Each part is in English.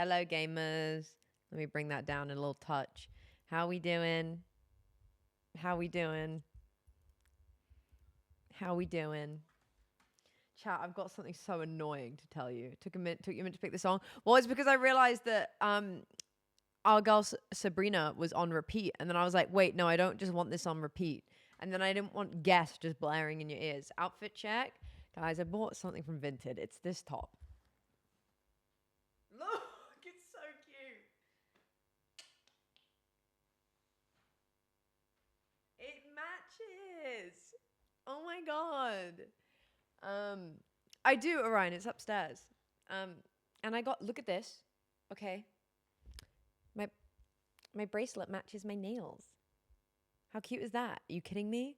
Hello, gamers. Let me bring that down a little touch. How we doing? How we doing? How we doing? Chat, I've got something so annoying to tell you. Took you a minute to pick the song. Well, it's because I realized that our girl Sabrina was on repeat, and then I was like, wait, no, I don't just want this on repeat. And then I didn't want Guess just blaring in your ears. Outfit check. Guys, I bought something from Vinted. It's this top. Look, it's so cute. It matches. Oh my god. I do, Orion. It's upstairs. And I got, look at this. Okay. My bracelet matches my nails. How cute is that? Are you kidding me?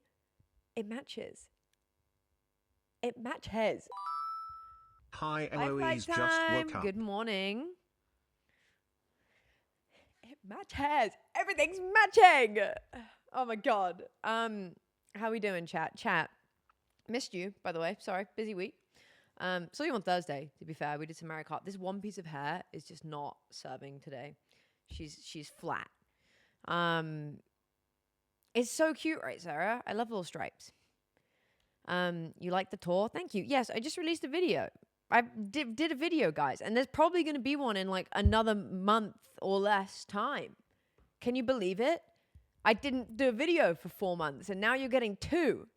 It matches. It matches. Hi, Eloise just woke up. Good morning. It matches. Everything's matching. Oh my god. How we doing, chat? Chat. Missed you, by the way. Sorry, busy week. Saw you on Thursday, to be fair. We did some Mario Kart. This one piece of hair is just not serving today. She's flat. It's so cute, right, Sarah? I love little stripes. You like the tour? Thank you. Yes, I just released a video. I did a video, guys, and there's probably going to be one in like another month or less time. Can you believe it? I didn't do a video for 4 months, and now you're getting 2.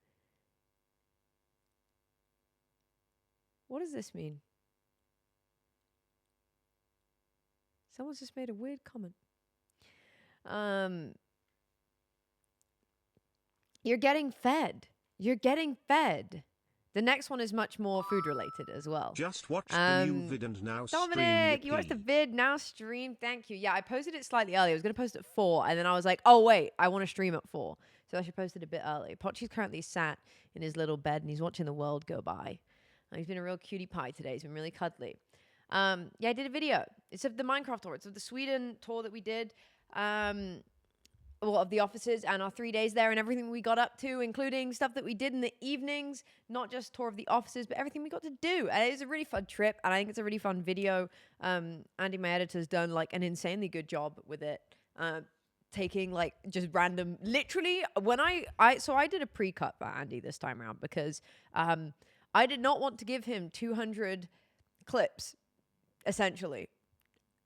What does this mean? Someone's just made a weird comment. You're getting fed. You're getting fed. The next one is much more food related as well. Just watched the new vid and now stream. Dominic, you watched the vid, now stream. Thank you. Yeah, I posted it slightly early. I was going to post at 4, and then I was like, oh, wait, I want to stream at 4. So I should post it a bit early. Pochi's currently sat in his little bed, and he's watching the world go by. He's been a real cutie pie today. He's been really cuddly. Yeah, I did a video. It's of the Minecraft tour. It's of the Sweden tour that we did. Of the offices and our 3 days there and everything we got up to, including stuff that we did in the evenings, not just tour of the offices, but everything we got to do. And it was a really fun trip, and I think it's a really fun video. Andy, my editor's done like an insanely good job with it. Taking like just random, literally when I did a pre-cut for Andy this time around because I did not want to give him 200 clips, essentially.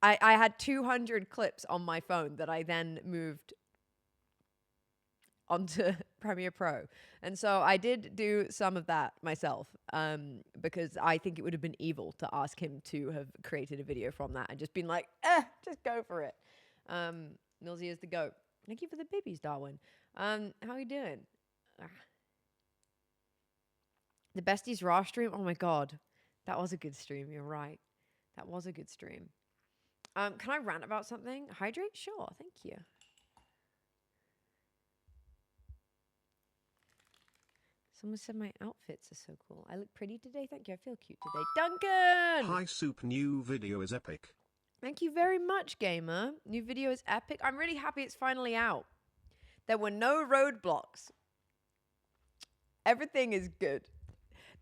I had 200 clips on my phone that I then moved onto Premiere Pro. And so I did do some of that myself because I think it would have been evil to ask him to have created a video from that and just been like, just go for it. Nilsy is the GOAT. Thank you for the babies, Darwin. How are you doing? The Besties Raw stream? Oh my god. That was a good stream. You're right. That was a good stream. Can I rant about something? Hydrate? Sure. Thank you. Someone said my outfits are so cool. I look pretty today. Thank you. I feel cute today. Duncan! Hi, Soup. New video is epic. Thank you very much, gamer. New video is epic. I'm really happy it's finally out. There were no roadblocks. Everything is good.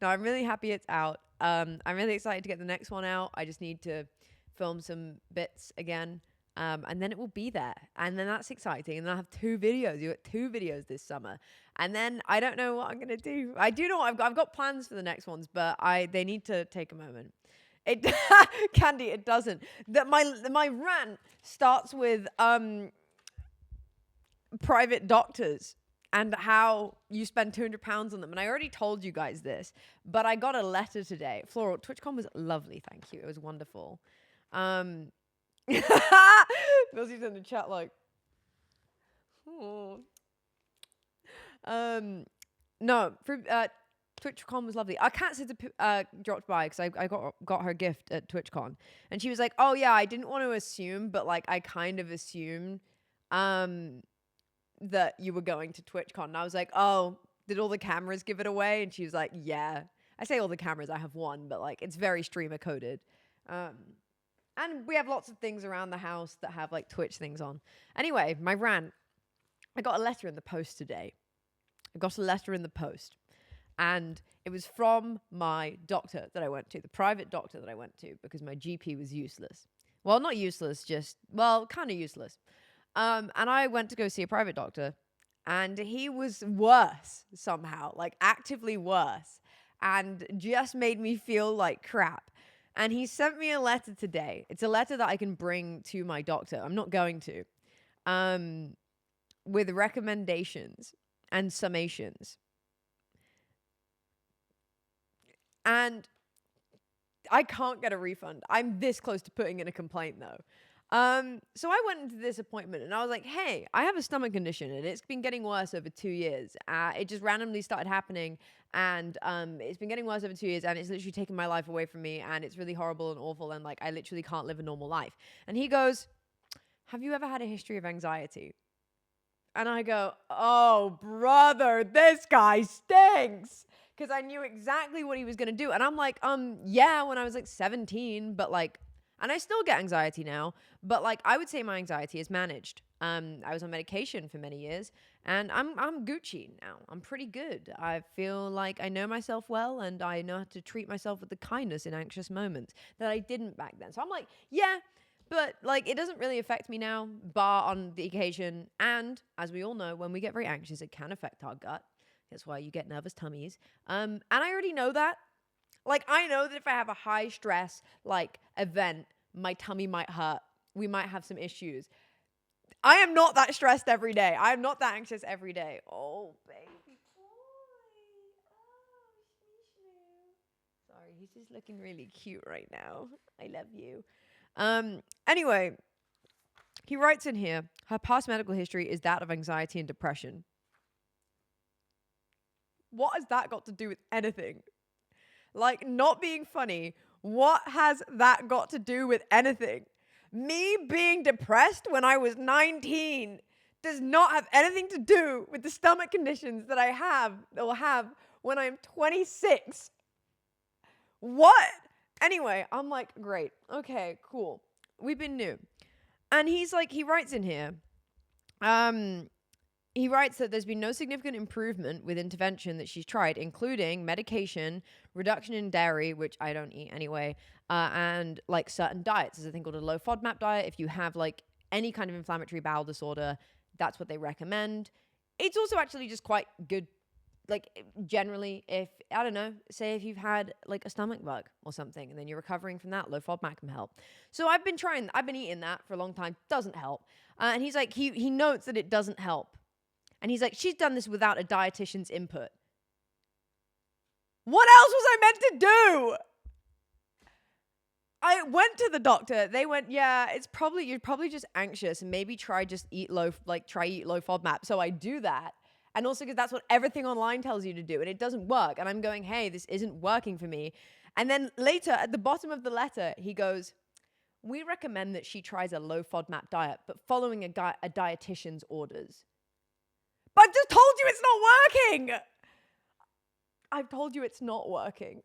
No, I'm really happy it's out. I'm really excited to get the next one out. I just need to film some bits again. And then it will be there. And then that's exciting. And then I'll have 2 videos. You got 2 videos this summer. And then I don't know what I'm going to do. I do know what I've got plans for the next ones, but they need to take a moment. Candy, it doesn't. My rant starts with private doctors and how you spend £200 on them. And I already told you guys this, but I got a letter today. Floral, TwitchCon was lovely, thank you. It was wonderful. Millsy's in the chat like, oh. No, TwitchCon was lovely. Our cat sister dropped by because I got her gift at TwitchCon, and she was like, "Oh yeah, I didn't want to assume, but like I kind of assumed that you were going to TwitchCon." And I was like, "Oh, did all the cameras give it away?" And she was like, "Yeah." I say all the cameras. I have one, but like it's very streamer coded. And we have lots of things around the house that have like Twitch things on. Anyway, my rant. I got a letter in the post today. And it was from my doctor that I went to, the private doctor that I went to, because my GP was useless. Well, not useless, just, well, kind of useless. And I went to go see a private doctor, and he was worse somehow, like actively worse, and just made me feel like crap. And he sent me a letter today. It's a letter that I can bring to my doctor. I'm not going to. With recommendations and summations. And I can't get a refund. I'm this close to putting in a complaint, though. So I went into this appointment and I was like, hey, I have a stomach condition and it's been getting worse over 2 years. It just randomly started happening, and it's been getting worse over 2 years, and it's literally taken my life away from me, and it's really horrible and awful, and like I literally can't live a normal life. And he goes, have you ever had a history of anxiety? And I go, oh, brother, this guy stinks. Because I knew exactly what he was going to do. And I'm like, yeah, when I was like 17, but like, and I still get anxiety now, but like, I would say my anxiety is managed. I was on medication for many years, and I'm Gucci now. I'm pretty good. I feel like I know myself well, and I know how to treat myself with the kindness in anxious moments that I didn't back then. So I'm like, yeah, but like, it doesn't really affect me now, bar on the occasion. And as we all know, when we get very anxious, it can affect our gut. That's why you get nervous tummies. And I already know that. Like, I know that if I have a high stress, like, event, my tummy might hurt. We might have some issues. I am not that stressed every day. I am not that anxious every day. Oh, baby boy. Oh, sorry, he's just looking really cute right now. I love you. Anyway, he writes in here, her past medical history is that of anxiety and depression. What has that got to do with anything? Like, not being funny, what has that got to do with anything? Me being depressed when I was 19 does not have anything to do with the stomach conditions that I have or will have when I'm 26. What? Anyway, I'm like, great. Okay, cool. We've been new. And he's like, he writes in here, he writes that there's been no significant improvement with intervention that she's tried, including medication, reduction in dairy, which I don't eat anyway, and like certain diets. There's a thing called a low FODMAP diet. If you have like any kind of inflammatory bowel disorder, that's what they recommend. It's also actually just quite good. Like, generally, if, I don't know, say if you've had like a stomach bug or something and then you're recovering from that, low FODMAP can help. So I've been eating that for a long time. Doesn't help. And he's like, he notes that it doesn't help. And he's like, she's done this without a dietitian's input. What else was I meant to do? I went to the doctor. They went, yeah, you're probably just anxious, and maybe try eat low FODMAP. So I do that. And also because that's what everything online tells you to do, and it doesn't work. And I'm going, hey, this isn't working for me. And then later, at the bottom of the letter, he goes, we recommend that she tries a low FODMAP diet, but following a dietitian's orders. But I've just told you it's not working. I've told you it's not working.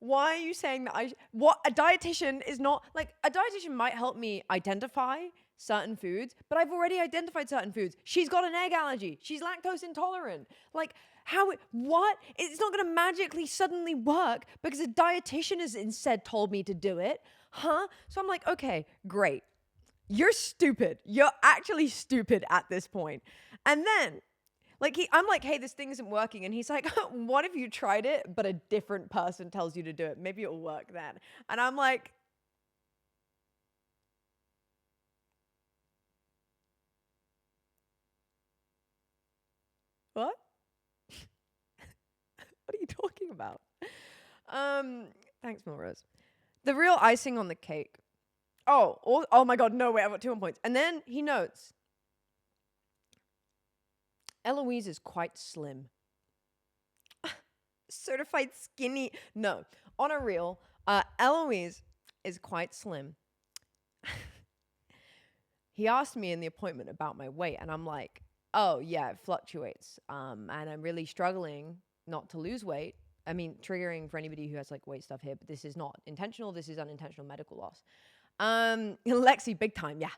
Why are you saying that a dietitian is not, like, a dietitian might help me identify certain foods, but I've already identified certain foods. She's got an egg allergy. She's lactose intolerant. Like, what? It's not going to magically suddenly work because a dietitian has instead told me to do it. Huh? So I'm like, okay, great. You're stupid. You're actually stupid at this point. And then, like, I'm like, hey, this thing isn't working. And he's like, what if you tried it, but a different person tells you to do it? Maybe it'll work then. And I'm like, what? What are you talking about? Thanks, Melrose. The real icing on the cake. Oh my God, no, wait, I've got 2 points. And then he notes, Eloise is quite slim. Certified skinny. No, on a real, Eloise is quite slim. He asked me in the appointment about my weight, and I'm like, oh yeah, it fluctuates. And I'm really struggling not to lose weight. I mean, triggering for anybody who has like weight stuff here, but this is not intentional. This is unintentional medical loss. Lexi, big time, yeah.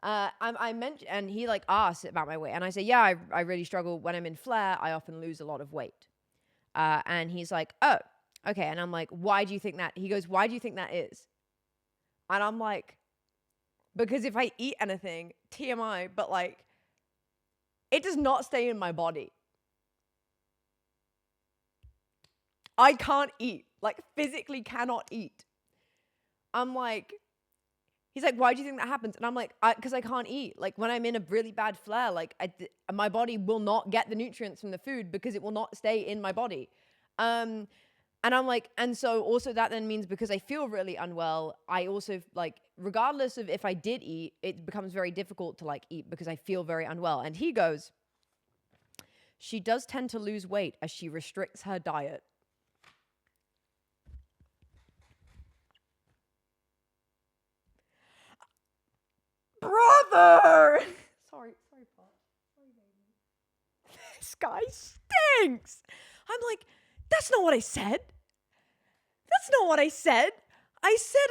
I mentioned, and he like asked about my weight, and I say, yeah, I really struggle when I'm in flare. I often lose a lot of weight. And he's like, oh, okay. And I'm like, why do you think that? He goes, why do you think that is? And I'm like, because if I eat anything, TMI, but like, it does not stay in my body. I can't eat, like physically cannot eat. I'm like, he's like, why do you think that happens? And I'm like, because I can't eat. Like when I'm in a really bad flare, like my body will not get the nutrients from the food because it will not stay in my body. And I'm like, and so also that then means because I feel really unwell, I also like, regardless of if I did eat, it becomes very difficult to like eat because I feel very unwell. And he goes, she does tend to lose weight as she restricts her diet. Brother! Sorry, Pop. Sorry, baby. This guy stinks. I'm like, that's not what I said. That's not what I said. I said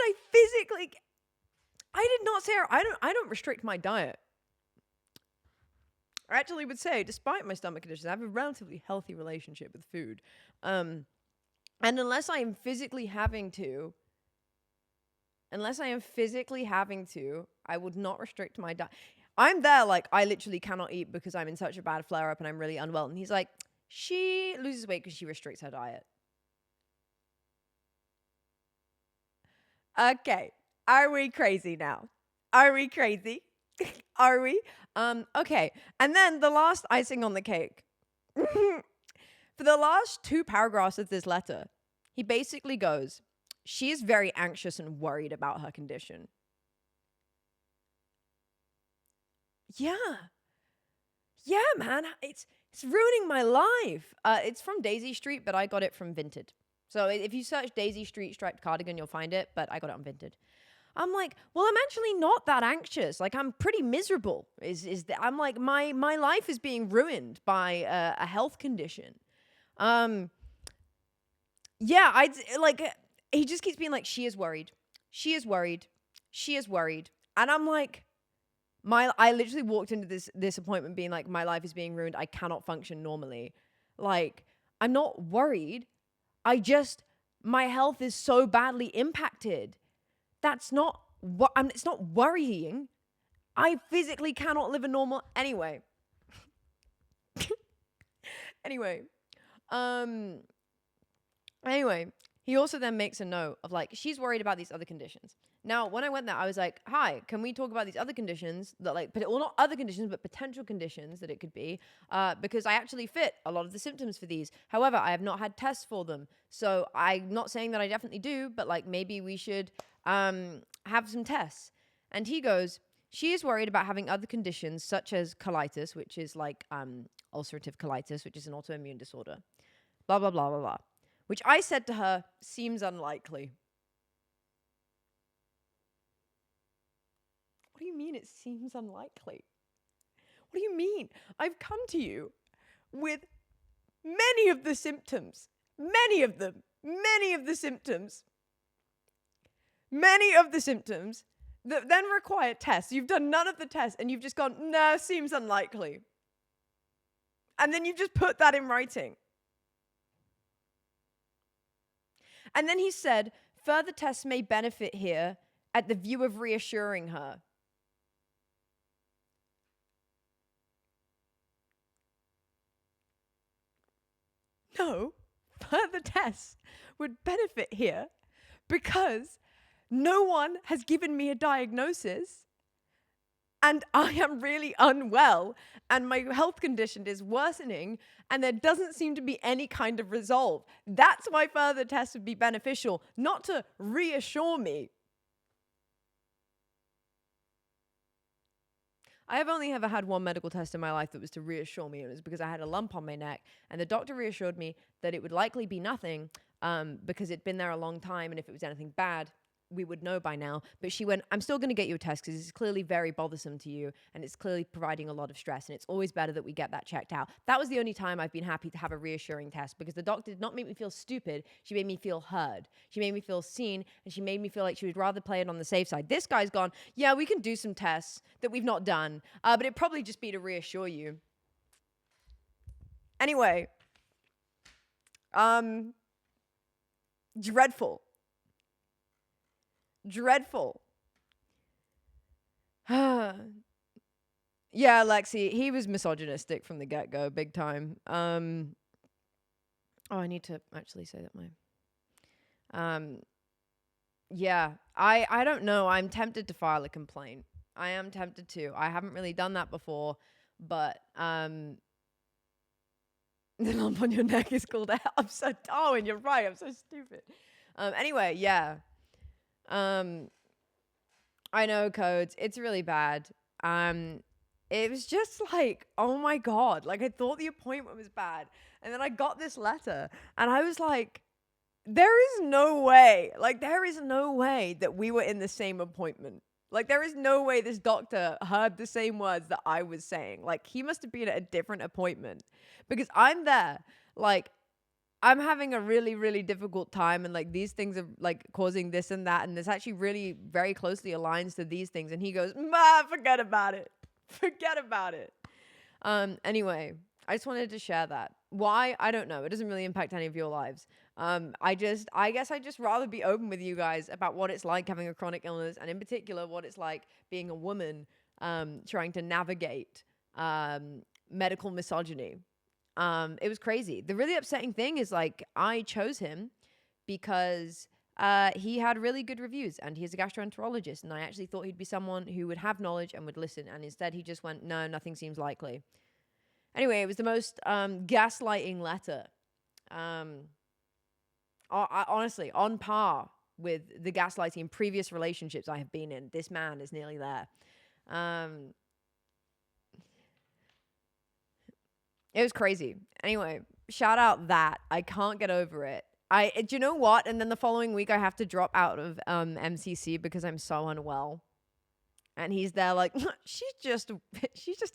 I did not say I don't restrict my diet. I actually would say, despite my stomach conditions, I have a relatively healthy relationship with food. And unless I am physically having to, I would not restrict my diet. I'm there like, I literally cannot eat because I'm in such a bad flare-up and I'm really unwell. And he's like, she loses weight because she restricts her diet. Okay. Are we crazy now? Are we crazy? Are we? Okay. And then the last icing on the cake. For the last 2 paragraphs of this letter, he basically goes, she is very anxious and worried about her condition. Yeah. Yeah, man. It's ruining my life. It's from Daisy Street, but I got it from Vinted. So if you search Daisy Street striped cardigan, you'll find it, but I got it on Vinted. I'm like, well, I'm actually not that anxious. Like, I'm pretty miserable. I'm like, my life is being ruined by a health condition. Yeah, he just keeps being like, she is worried. She is worried. She is worried. And I'm like, I literally walked into this appointment being like, my life is being ruined. I cannot function normally. Like, I'm not worried. My health is so badly impacted. That's not what it's not worrying. I physically cannot live a normal anyway. Anyway, he also then makes a note of like, she's worried about these other conditions. Now, when I went there, I was like, hi, can we talk about these other conditions that like, well, not other conditions, but potential conditions that it could be, because I actually fit a lot of the symptoms for these. However, I have not had tests for them. So I'm not saying that I definitely do, but like maybe we should have some tests. And he goes, she is worried about having other conditions such as colitis, which is like ulcerative colitis, which is an autoimmune disorder. Blah, blah, blah, blah, blah. Which I said to her, seems unlikely. What do you mean it seems unlikely? What do you mean? I've come to you with many of the symptoms. Many of them. Many of the symptoms. Many of the symptoms that then require tests. You've done none of the tests and you've just gone, no, seems unlikely. And then you've just put that in writing. And then he said, further tests may benefit here at the view of reassuring her. No, further tests would benefit here because no one has given me a diagnosis and I am really unwell and my health condition is worsening and there doesn't seem to be any kind of resolve. That's why further tests would be beneficial, not to reassure me. I have only ever had one medical test in my life that was to reassure me. It was because I had a lump on my neck and the doctor reassured me that it would likely be nothing because it'd been there a long time and if it was anything bad, we would know by now. But she went, I'm still going to get you a test because it's clearly very bothersome to you and it's clearly providing a lot of stress and it's always better that we get that checked out. That was the only time I've been happy to have a reassuring test because the doctor did not make me feel stupid. She made me feel heard. She made me feel seen and she made me feel like she would rather play it on the safe side. This guy's gone, yeah, we can do some tests that we've not done, but it'd probably just be to reassure you. Anyway, dreadful. Dreadful. Yeah, Lexi, he was misogynistic from the get-go, big time. Oh, I need to actually say that yeah, I don't know. I'm tempted to file a complaint. I am tempted to. I haven't really done that before, but the lump on your neck is called out. I'm so Darwin, you're right. I'm so stupid. Anyway, yeah. I know, Codes. It's really bad. It was just like, oh my God. Like, I thought the appointment was bad. And then I got this letter and I was like, there is no way. Like, there is no way that we were in the same appointment. Like, there is no way this doctor heard the same words that I was saying. Like, he must have been at a different appointment because I'm there. Like, I'm having a really, really difficult time, and like these things are like causing this and that, and this actually really very closely aligns to these things. And he goes, forget about it. Forget about it. Anyway, I just wanted to share that. Why? I don't know. It doesn't really impact any of your lives. I guess I'd just rather be open with you guys about what it's like having a chronic illness, and in particular, what it's like being a woman, trying to navigate, medical misogyny. It was crazy. The really upsetting thing is like I chose him because he had really good reviews and he's a gastroenterologist, and I actually thought he'd be someone who would have knowledge and would listen, and instead he just went, no, nothing seems likely. Anyway, it was the most gaslighting letter. Honestly, on par with the gaslighting in previous relationships I have been in. This man is nearly there. It was crazy. Anyway, shout out that. I can't get over it. Do you know what? And then the following week I have to drop out of MCC because I'm so unwell. And he's there like, she's just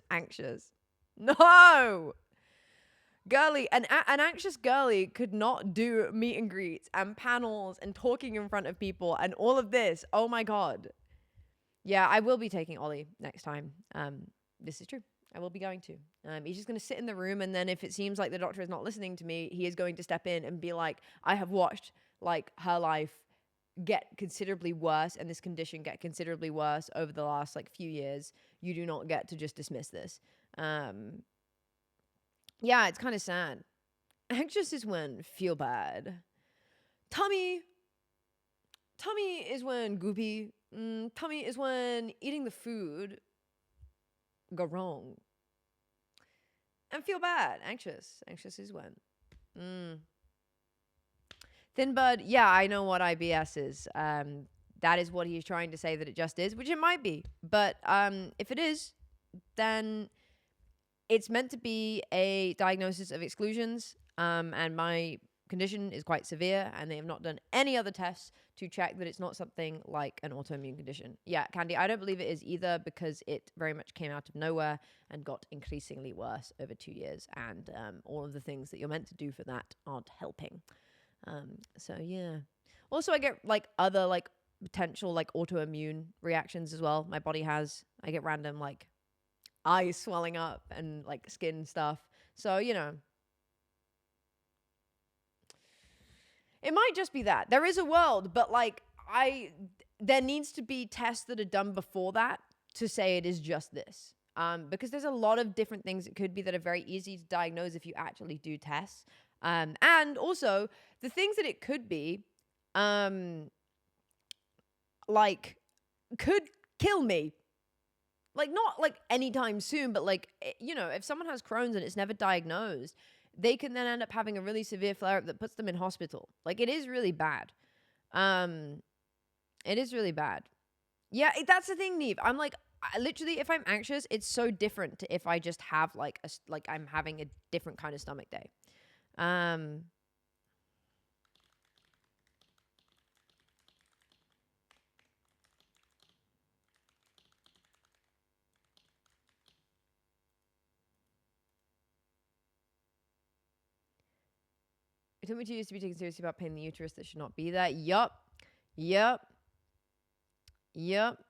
anxious. No! Girly, an anxious girly could not do meet and greets and panels and talking in front of people and all of this. Oh my God. Yeah, I will be taking Ollie next time. This is true. I will be going to. He's just going to sit in the room, and then if it seems like the doctor is not listening to me, he is going to step in and be like, I have watched like her life get considerably worse and this condition get considerably worse over the last like few years. You do not get to just dismiss this. Yeah, it's kind of sad. Anxious is when feel bad. Tummy is when goopy. Tummy is when eating the food go wrong. And feel bad. Anxious is when. Thin Bud, yeah, I know what IBS is. That is what he's trying to say that it just is, which it might be. But if it is, then it's meant to be a diagnosis of exclusions. And my condition is quite severe, and they have not done any other tests to check that it's not something like an autoimmune condition. Yeah, Candy, I don't believe it is either, because it very much came out of nowhere and got increasingly worse over 2 years, and all of the things that you're meant to do for that aren't helping. So yeah. Also, I get like other like potential like autoimmune reactions as well. My body has. I get random like eyes swelling up and like skin stuff. So, you know, it might just be that. There is a world, but like there needs to be tests that are done before that to say it is just this. Because there's a lot of different things it could be that are very easy to diagnose if you actually do tests. And also the things that it could be, like could kill me. Like not like anytime soon, but like, you know, if someone has Crohn's and it's never diagnosed, they can then end up having a really severe flare-up that puts them in hospital. Like, it is really bad. It is really bad. Yeah, that's the thing, Neve. I'm like, literally, if I'm anxious, it's so different to if I just have like I'm having a different kind of stomach day. It took me 2 years to be taken seriously about pain in the uterus that should not be there. Yup. Yeah,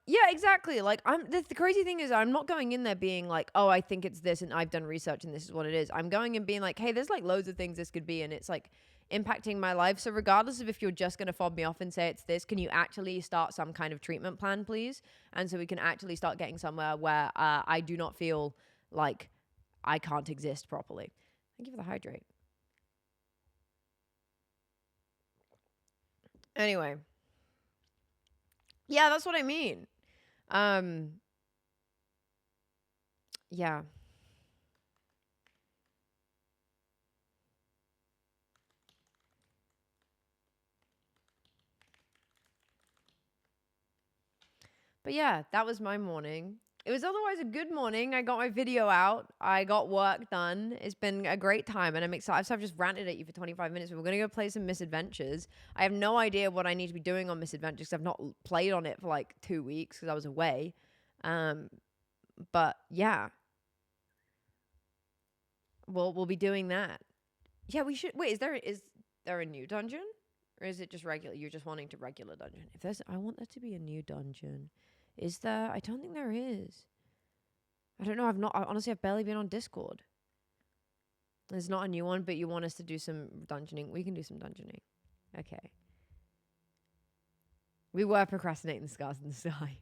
exactly. Like, the crazy thing is I'm not going in there being like, oh, I think it's this and I've done research and this is what it is. I'm going and being like, hey, there's like loads of things this could be. And it's like, impacting my life. So regardless of if you're just going to fob me off and say it's this, can you actually start some kind of treatment plan, please? And so we can actually start getting somewhere where I do not feel like I can't exist properly. Thank you for the hydrate. Anyway. Yeah, that's what I mean. Yeah. But yeah, that was my morning. It was otherwise a good morning. I got my video out. I got work done. It's been a great time, and I'm excited. So I've just ranted at you for 25 minutes. We're going to go play some Misadventures. I have no idea what I need to be doing on Misadventures because I've not played on it for like 2 weeks because I was away. But yeah. We'll be doing that. Yeah, we should. Wait, is there a new dungeon? Or is it just regular? You're just wanting to regular dungeon. I want there to be a new dungeon. Is there? I don't think there is. I don't know. Honestly, I've barely been on Discord. There's not a new one, but you want us to do some dungeoning. We can do some dungeoning. Okay. We were procrastinating the Scars in the Sky.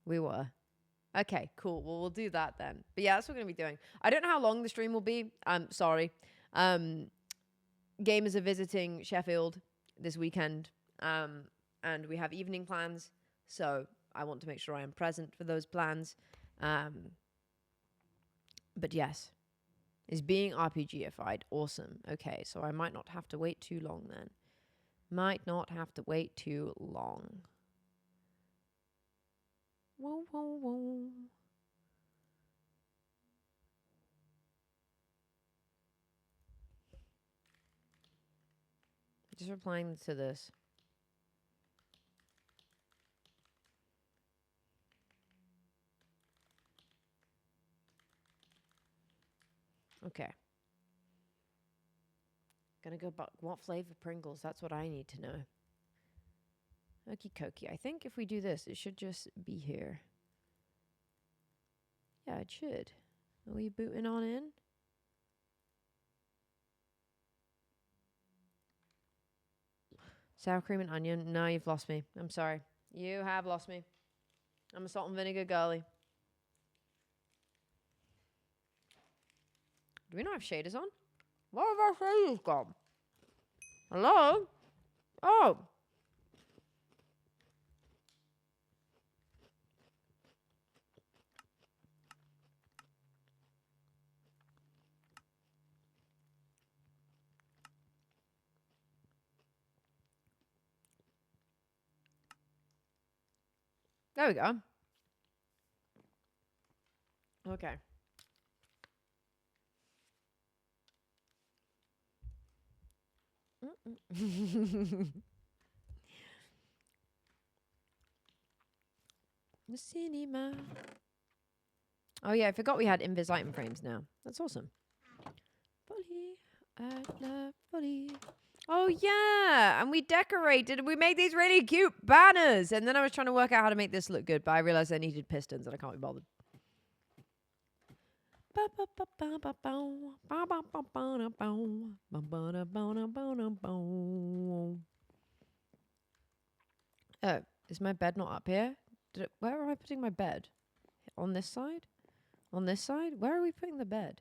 We were. Okay, cool. Well, we'll do that then. But yeah, that's what we're going to be doing. I don't know how long the stream will be. Sorry. Gamers are visiting Sheffield this weekend. And we have evening plans. So I want to make sure I am present for those plans. But yes. Is being RPGified awesome. Okay, so I might not have to wait too long then. Might not have to wait too long. Whoa, whoa, whoa. Just replying to this. Okay. Gonna go back. What flavor Pringles? That's what I need to know. Okie dokie. I think if we do this, it should just be here. Yeah, it should. Are we booting on in? Sour cream and onion. No, you've lost me. I'm sorry. You have lost me. I'm a salt and vinegar girly. Do we not have shaders on? What have our shaders gone? Hello? Oh. There we go. Okay. The cinema. Oh yeah, I forgot we had invis item frames now. That's awesome. Bully, I love bully. Oh yeah, and we decorated. We made these really cute banners, and then I was trying to work out how to make this look good, but I realized I needed pistons, and I can't be bothered. Oh, is my bed not up here? Where am I putting my bed? On this side? On this side? Where are we putting the bed?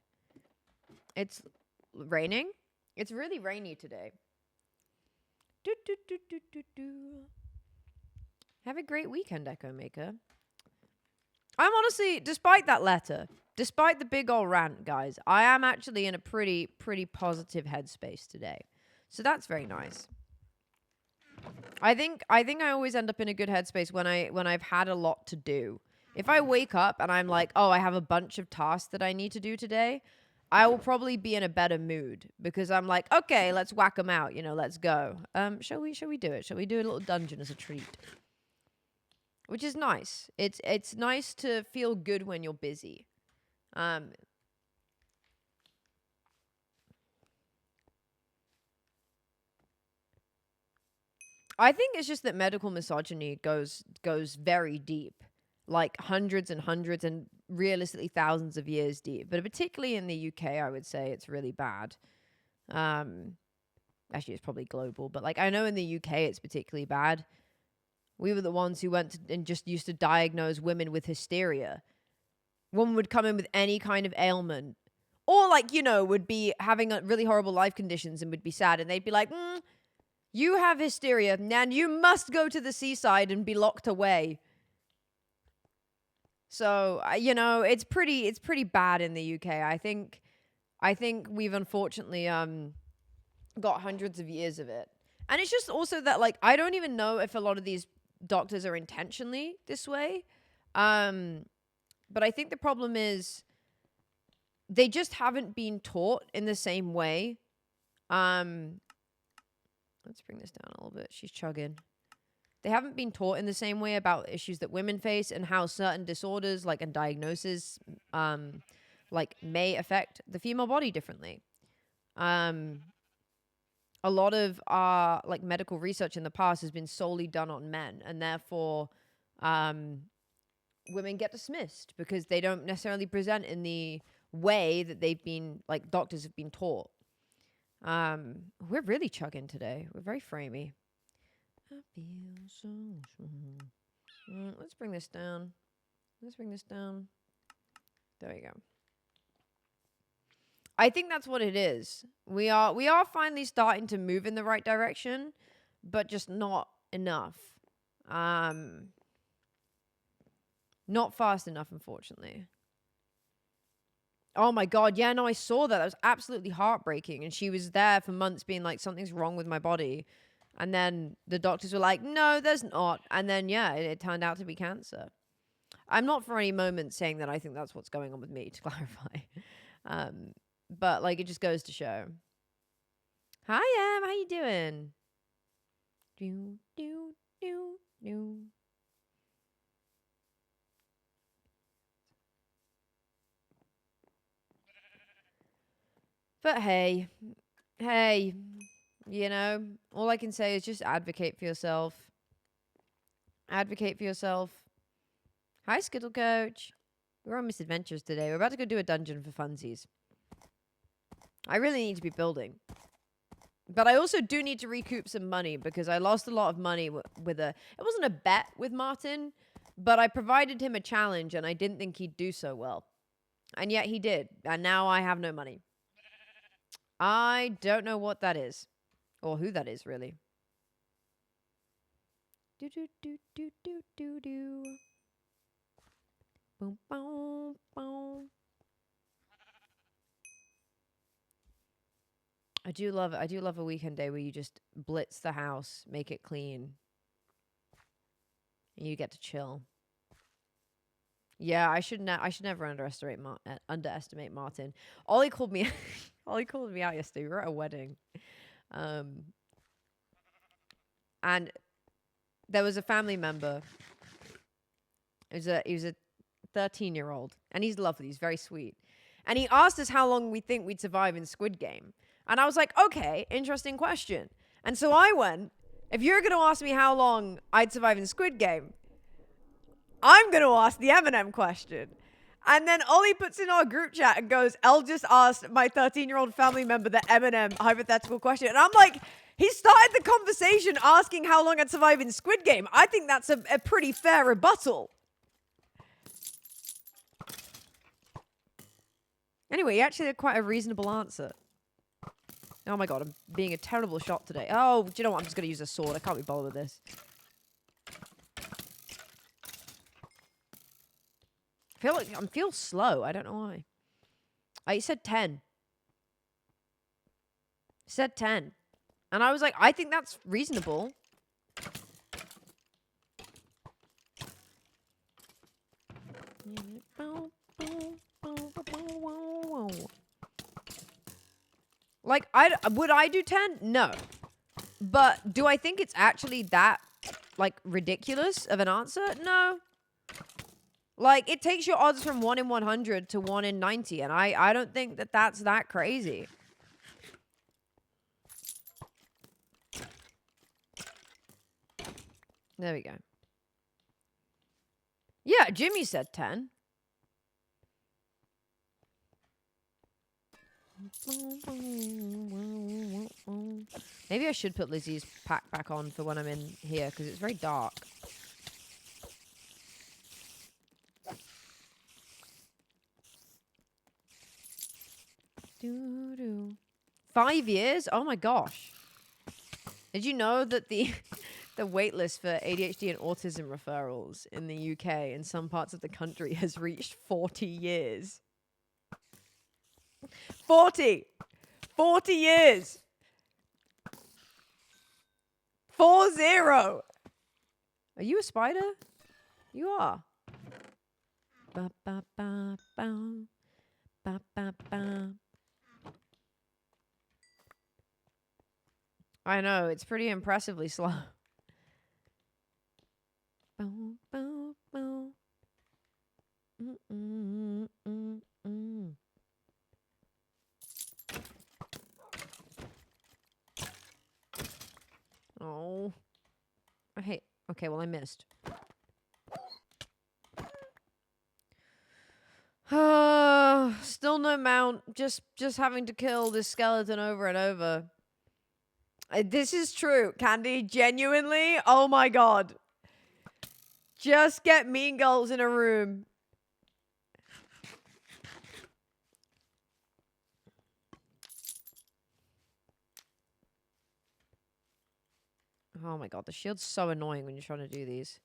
It's raining? It's really rainy today. Have a great weekend, Echo Maker. I'm honestly, despite that letter, despite the big old rant, guys, I am actually in a pretty positive headspace today. So that's very nice. I think I always end up in a good headspace when I've had a lot to do. If I wake up and I'm like, oh, I have a bunch of tasks that I need to do today, I will probably be in a better mood because I'm like, okay, let's whack them out, let's go. Shall we do it? Shall we do a little dungeon as a treat? Which is nice. It's nice to feel good when you're busy. I think it's just that medical misogyny goes very deep. like hundreds and hundreds and realistically thousands of years deep. But particularly in the UK, I would say it's really bad. Actually, it's probably global, but like I know in the UK it's particularly bad. We were the ones who went and just used to diagnose women with hysteria. Woman would come in with any kind of ailment, or like, you know, would be having a really horrible life conditions and would be sad, and they'd be like, you have hysteria, and you must go to the seaside and be locked away. So, you know, it's pretty bad in the UK. I think we've unfortunately got hundreds of years of it. And it's just also that, like, I don't even know if a lot of these doctors are intentionally this way. But I think the problem is they just haven't been taught in the same way. Let's bring this down a little bit. She's chugging. They haven't been taught in the same way about issues that women face and how certain disorders, like, and diagnoses, like, may affect the female body differently. A lot of our, like, medical research in the past has been solely done on men, and therefore, women get dismissed because they don't necessarily present in the way that they've been, like, doctors have been taught. We're really chugging today. We're very framey. I feel so strong. Let's bring this down. There we go. I think that's what it is. We are finally starting to move in the right direction, but just not enough. Not fast enough, unfortunately. Oh my God, yeah, no, I saw that. That was absolutely heartbreaking. And she was there for months being like, something's wrong with my body. And then the doctors were like, no, there's not. And then, yeah, it turned out to be cancer. I'm not for any moment saying that I think that's what's going on with me, to clarify. But, like, it just goes to show. Hi, Em. How you doing? But hey, you know, all I can say is just advocate for yourself. Advocate for yourself. Hi, Skittle Coach. We're on Misadventures today. We're about to go do a dungeon for funsies. I really need to be building. But I also do need to recoup some money because I lost a lot of money with a... It wasn't a bet with Martin, but I provided him a challenge and I didn't think he'd do so well. And yet he did. And now I have no money. I don't know what that is. Or who that is, really. Do do do do do do do. Boom boom boom. I do love a weekend day where you just blitz the house, make it clean, and you get to chill. Yeah, I should never underestimate Martin. Ollie called me out yesterday. We were at a wedding. And there was a family member. He was a 13-year-old, and he's lovely. He's very sweet. And he asked us how long we think we'd survive in Squid Game. And I was like, okay, interesting question. And so I went, if you're going to ask me how long I'd survive in Squid Game, I'm going to ask the Eminem question. And then Ollie puts in our group chat and goes, Elle just asked my 13-year-old family member the Eminem hypothetical question. And I'm like, he started the conversation asking how long I'd survive in Squid Game. I think that's a pretty fair rebuttal. Anyway, he actually had quite a reasonable answer. Oh my God, I'm being a terrible shot today. Oh, do you know what? I'm just going to use a sword. I can't be bothered with this. I feel slow. I don't know why. He said 10. He said 10. And I was like, I think that's reasonable. Like, would I do 10? No. But do I think it's actually that, like, ridiculous of an answer? No. Like, it takes your odds from 1 in 100 to 1 in 90, and I don't think that that's that crazy. There we go. Yeah, Jimmy said 10. Maybe I should put Lizzie's pack back on for when I'm in here, because it's very dark. Doo-doo. 5 years? Oh my gosh. Did you know that the the wait list for ADHD and autism referrals in the UK in some parts of the country has reached 40 years? 40! 40 years! 40! Are you a spider? You are. Ba ba ba ba. Ba ba ba. I know, it's pretty impressively slow. Bow, bow, bow. Oh. Hey, okay, well, I missed. Still no mount. Just having to kill this skeleton over and over. This is true, Candy. Genuinely, oh my god. Just get Mean Girls in a room. Oh my god, the shield's so annoying when you're trying to do these.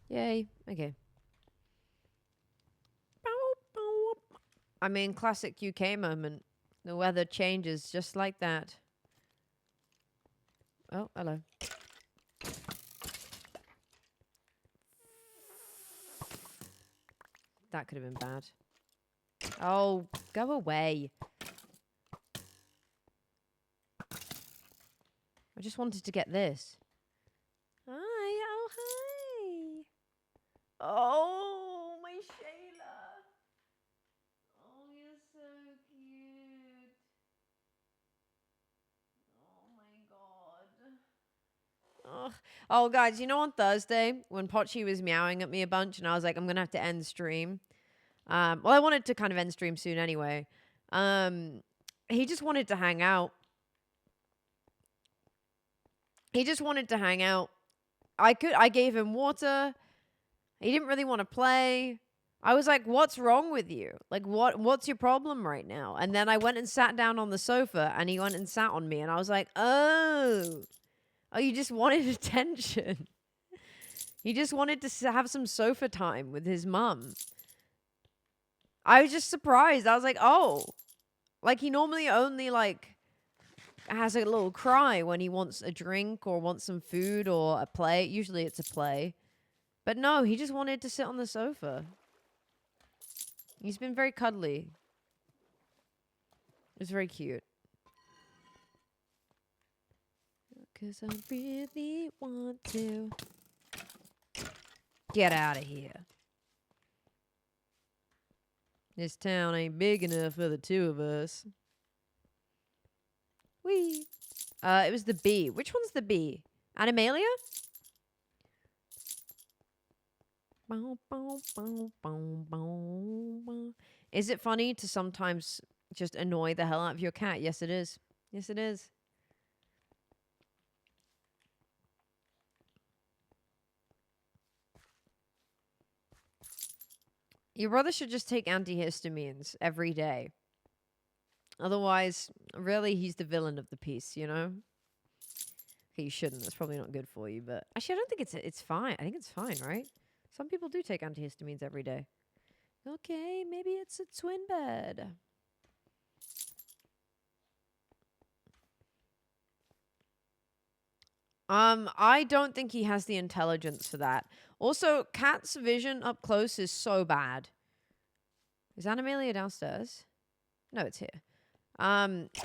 Yay. Okay. I mean, classic UK moment. The weather changes just like that. Oh, hello. That could have been bad. Oh, go away. I just wanted to get this. Hi, oh hi. Oh, my Shayla. Oh, you're so cute. Oh my god. Oh, guys, you know on Thursday when Pochi was meowing at me a bunch and I was like, I'm going to have to end stream. Well, I wanted to kind of end stream soon anyway. He just wanted to hang out. He just wanted to hang out. I gave him water. He didn't really want to play. I was like, what's wrong with you? Like, what's your problem right now? And then I went and sat down on the sofa and he went and sat on me and I was like, oh, you just wanted attention. He just wanted to have some sofa time with his mum. I was just surprised. I was like, oh, like he normally only like has a little cry when he wants a drink or wants some food or a play. Usually it's a play. But no, he just wanted to sit on the sofa. He's been very cuddly. It's very cute. 'Cause I really want to get out of here. This town ain't big enough for the two of us. Whee! It was the bee. Which one's the bee? Animalia? Is it funny to sometimes just annoy the hell out of your cat? Yes, it is. Yes, it is. Your brother should just take antihistamines every day. Otherwise, really, he's the villain of the piece, you know? Okay, you shouldn't. That's probably not good for you, but... Actually, I don't think it's fine. I think it's fine, right? Some people do take antihistamines every day. Okay, maybe it's a twin bed. I don't think he has the intelligence for that. Also, Cat's vision up close is so bad. Is Animalia downstairs? No, it's here.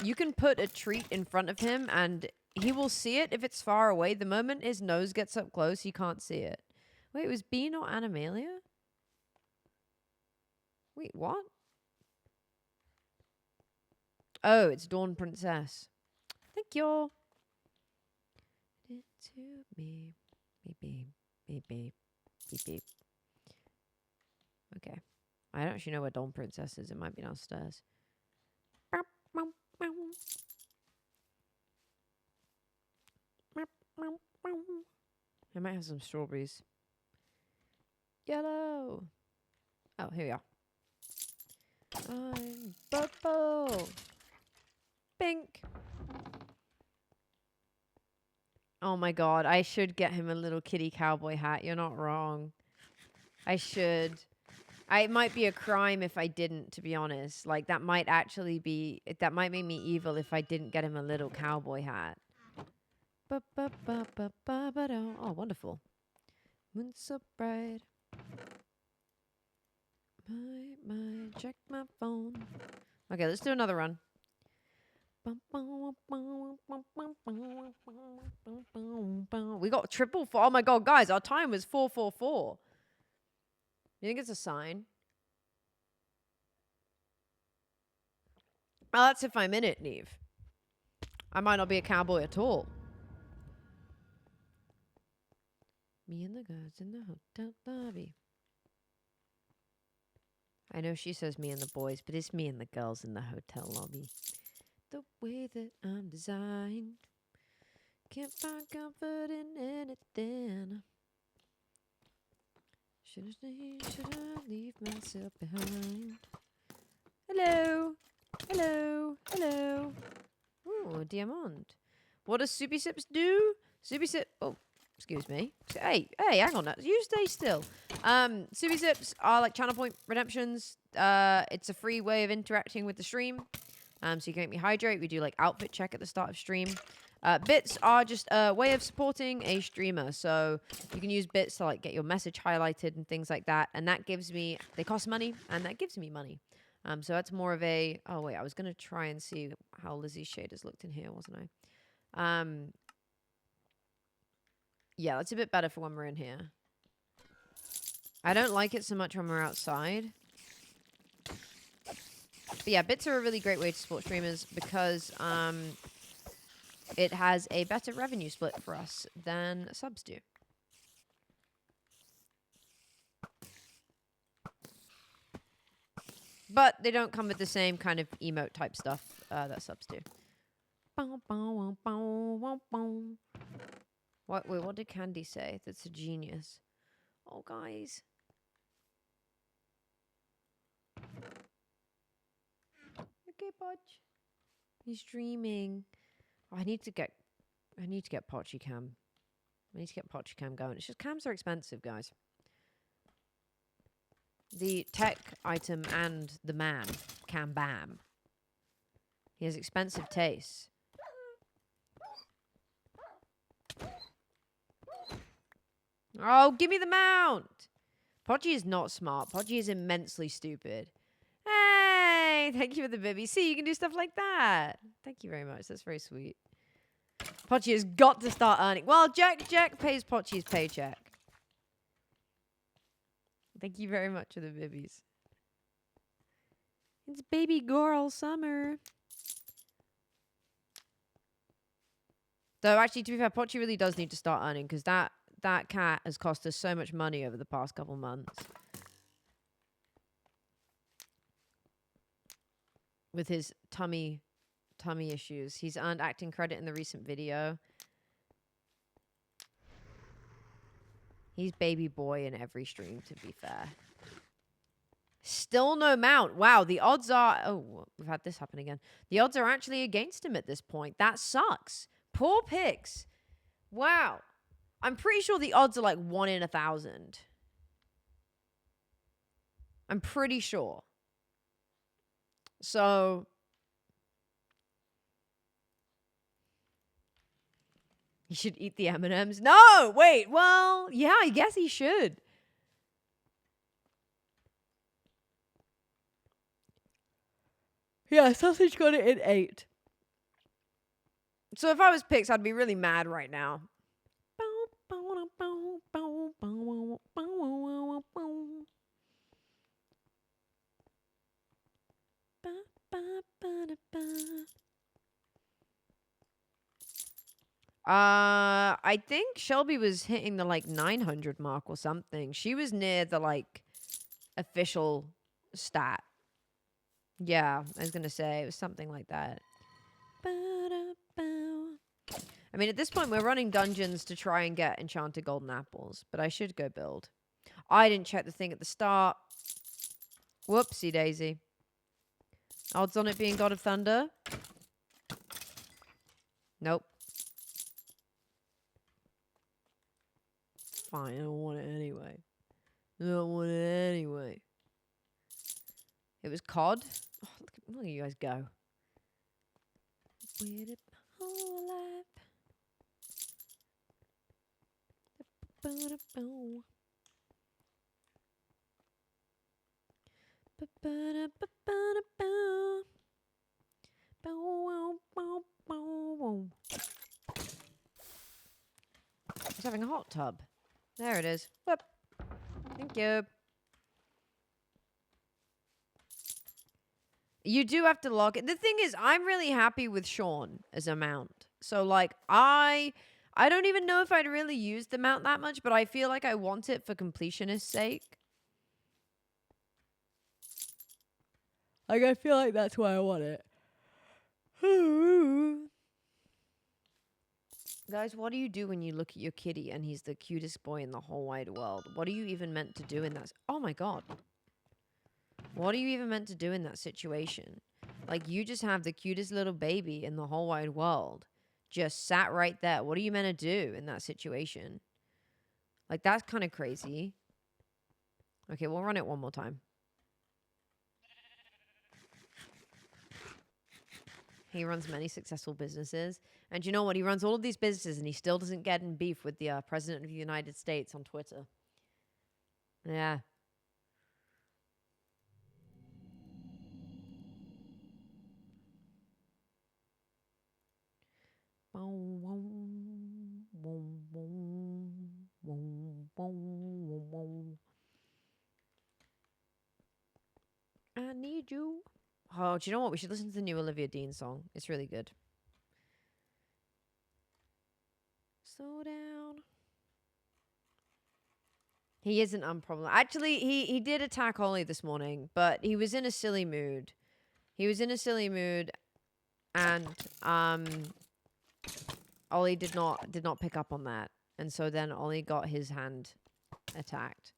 You can put a treat in front of him and he will see it if it's far away. The moment his nose gets up close, he can't see it. Wait, was Bee not Animalia? Wait, what? Oh, it's Dawn Princess. Thank you. To me. Beep, beep, beep, beep, beep. Okay. I don't actually know where Dawn Princess is. It might be downstairs. I might have some strawberries. Yellow. Oh, here we are. I'm purple. Pink. Oh my god, I should get him a little kitty cowboy hat. You're not wrong. I should. It might be a crime if I didn't, to be honest. Like, that might actually be... That might make me evil if I didn't get him a little cowboy hat. Oh, wonderful. Moon so bright. Check my phone. Okay, let's do another run. We got triple four. Oh my god, guys, our time was 4:44. You think it's a sign? Oh, that's if I'm in it, Neve. I might not be a cowboy at all. Me and the girls in the hotel lobby. I know she says me and the boys, but it's me and the girls in the hotel lobby. The way that I'm designed, can't find comfort in anything. Should I leave myself behind? Hello, hello, hello. Ooh, diamond. What does Soupy Sips do? Soupy Sip. Oh, excuse me. Hey, hang on. You stay still. Soupy Sips are like channel point redemptions. It's a free way of interacting with the stream. So you can make me hydrate. We do like outfit check at the start of stream. Bits are just a way of supporting a streamer. So you can use bits to like get your message highlighted and things like that. And that gives me, they cost money and that gives me money. So that's more of a, oh wait, I was going to try and see how Lizzie's shaders looked in here, wasn't I? Yeah, that's a bit better for when we're in here. I don't like it so much when we're outside. But yeah, bits are a really great way to support streamers because it has a better revenue split for us than subs do. But they don't come with the same kind of emote type stuff that subs do. Wait, what did Candy say? That's a genius. Oh, guys. Okay, Podge. He's dreaming. Oh, I need to get Potchy Cam. I need to get Potchy Cam going. It's just cams are expensive, guys. The tech item and the man, Cam Bam. He has expensive tastes. Oh, give me the mount! Podgy is not smart. Podgy is immensely stupid. Hey, thank you for the bibby. See, you can do stuff like that. Thank you very much. That's very sweet. Podgy has got to start earning. Well, Jack pays Podgy's paycheck. Thank you very much for the bibbies. It's baby girl summer. Though, actually, to be fair, Podgy really does need to start earning because that cat has cost us so much money over the past couple months. With his tummy issues. He's earned acting credit in the recent video. He's baby boy in every stream, to be fair. Still no mount. Wow, the odds are... Oh, we've had this happen again. The odds are actually against him at this point. That sucks. Poor Pix. Wow. I'm pretty sure the odds are like 1 in 1,000. I'm pretty sure. So... He should eat the M&Ms. No! Wait, well, yeah, I guess he should. Yeah, sausage got it in 8. So if I was Pix, I'd be really mad right now. I think Shelby was hitting the like 900 mark or something. She was near the like official stat. Yeah, I was gonna say it was something like that. I mean, at this point, we're running dungeons to try and get enchanted golden apples, but I should go build. I didn't check the thing at the start. Whoopsie daisy. Odds on it being God of Thunder? Nope. Fine, I don't want it anyway. I don't want it anyway. It was COD? Oh, look at you guys go. With it whole life. He's having a hot tub. There it is. Whoop. Thank you. You do have to log it. The thing is, I'm really happy with Sean as a mount. So, like, I don't even know if I'd really use the mount that much, but I feel like I want it for completionist's sake. Like, I feel like that's why I want it. Guys, what do you do when you look at your kitty and he's the cutest boy in the whole wide world? What are you even meant to do in that? Oh my god. What are you even meant to do in that situation? Like, you just have the cutest little baby in the whole wide world just sat right there. What are you meant to do in that situation? Like, that's kind of crazy. Okay, we'll run it one more time. He runs many successful businesses. And you know what? He runs all of these businesses and he still doesn't get in beef with the President of the United States on Twitter. Yeah. I need you. Oh, do you know what? We should listen to the new Olivia Dean song. It's really good. Slow down. He isn't unproblematic. Actually, he did attack Ollie this morning, but he was in a silly mood. He was in a silly mood, and Ollie did not pick up on that, and so then Ollie got his hand attacked.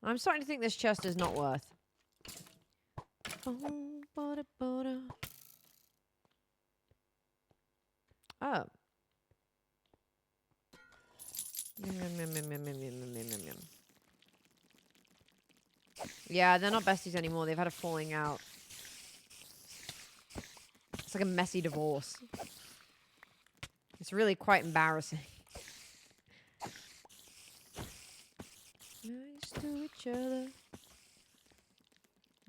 I'm starting to think this chest is not worth. Oh. Yeah, they're not besties anymore. They've had a falling out. It's like a messy divorce. It's really quite embarrassing. Nice to each other.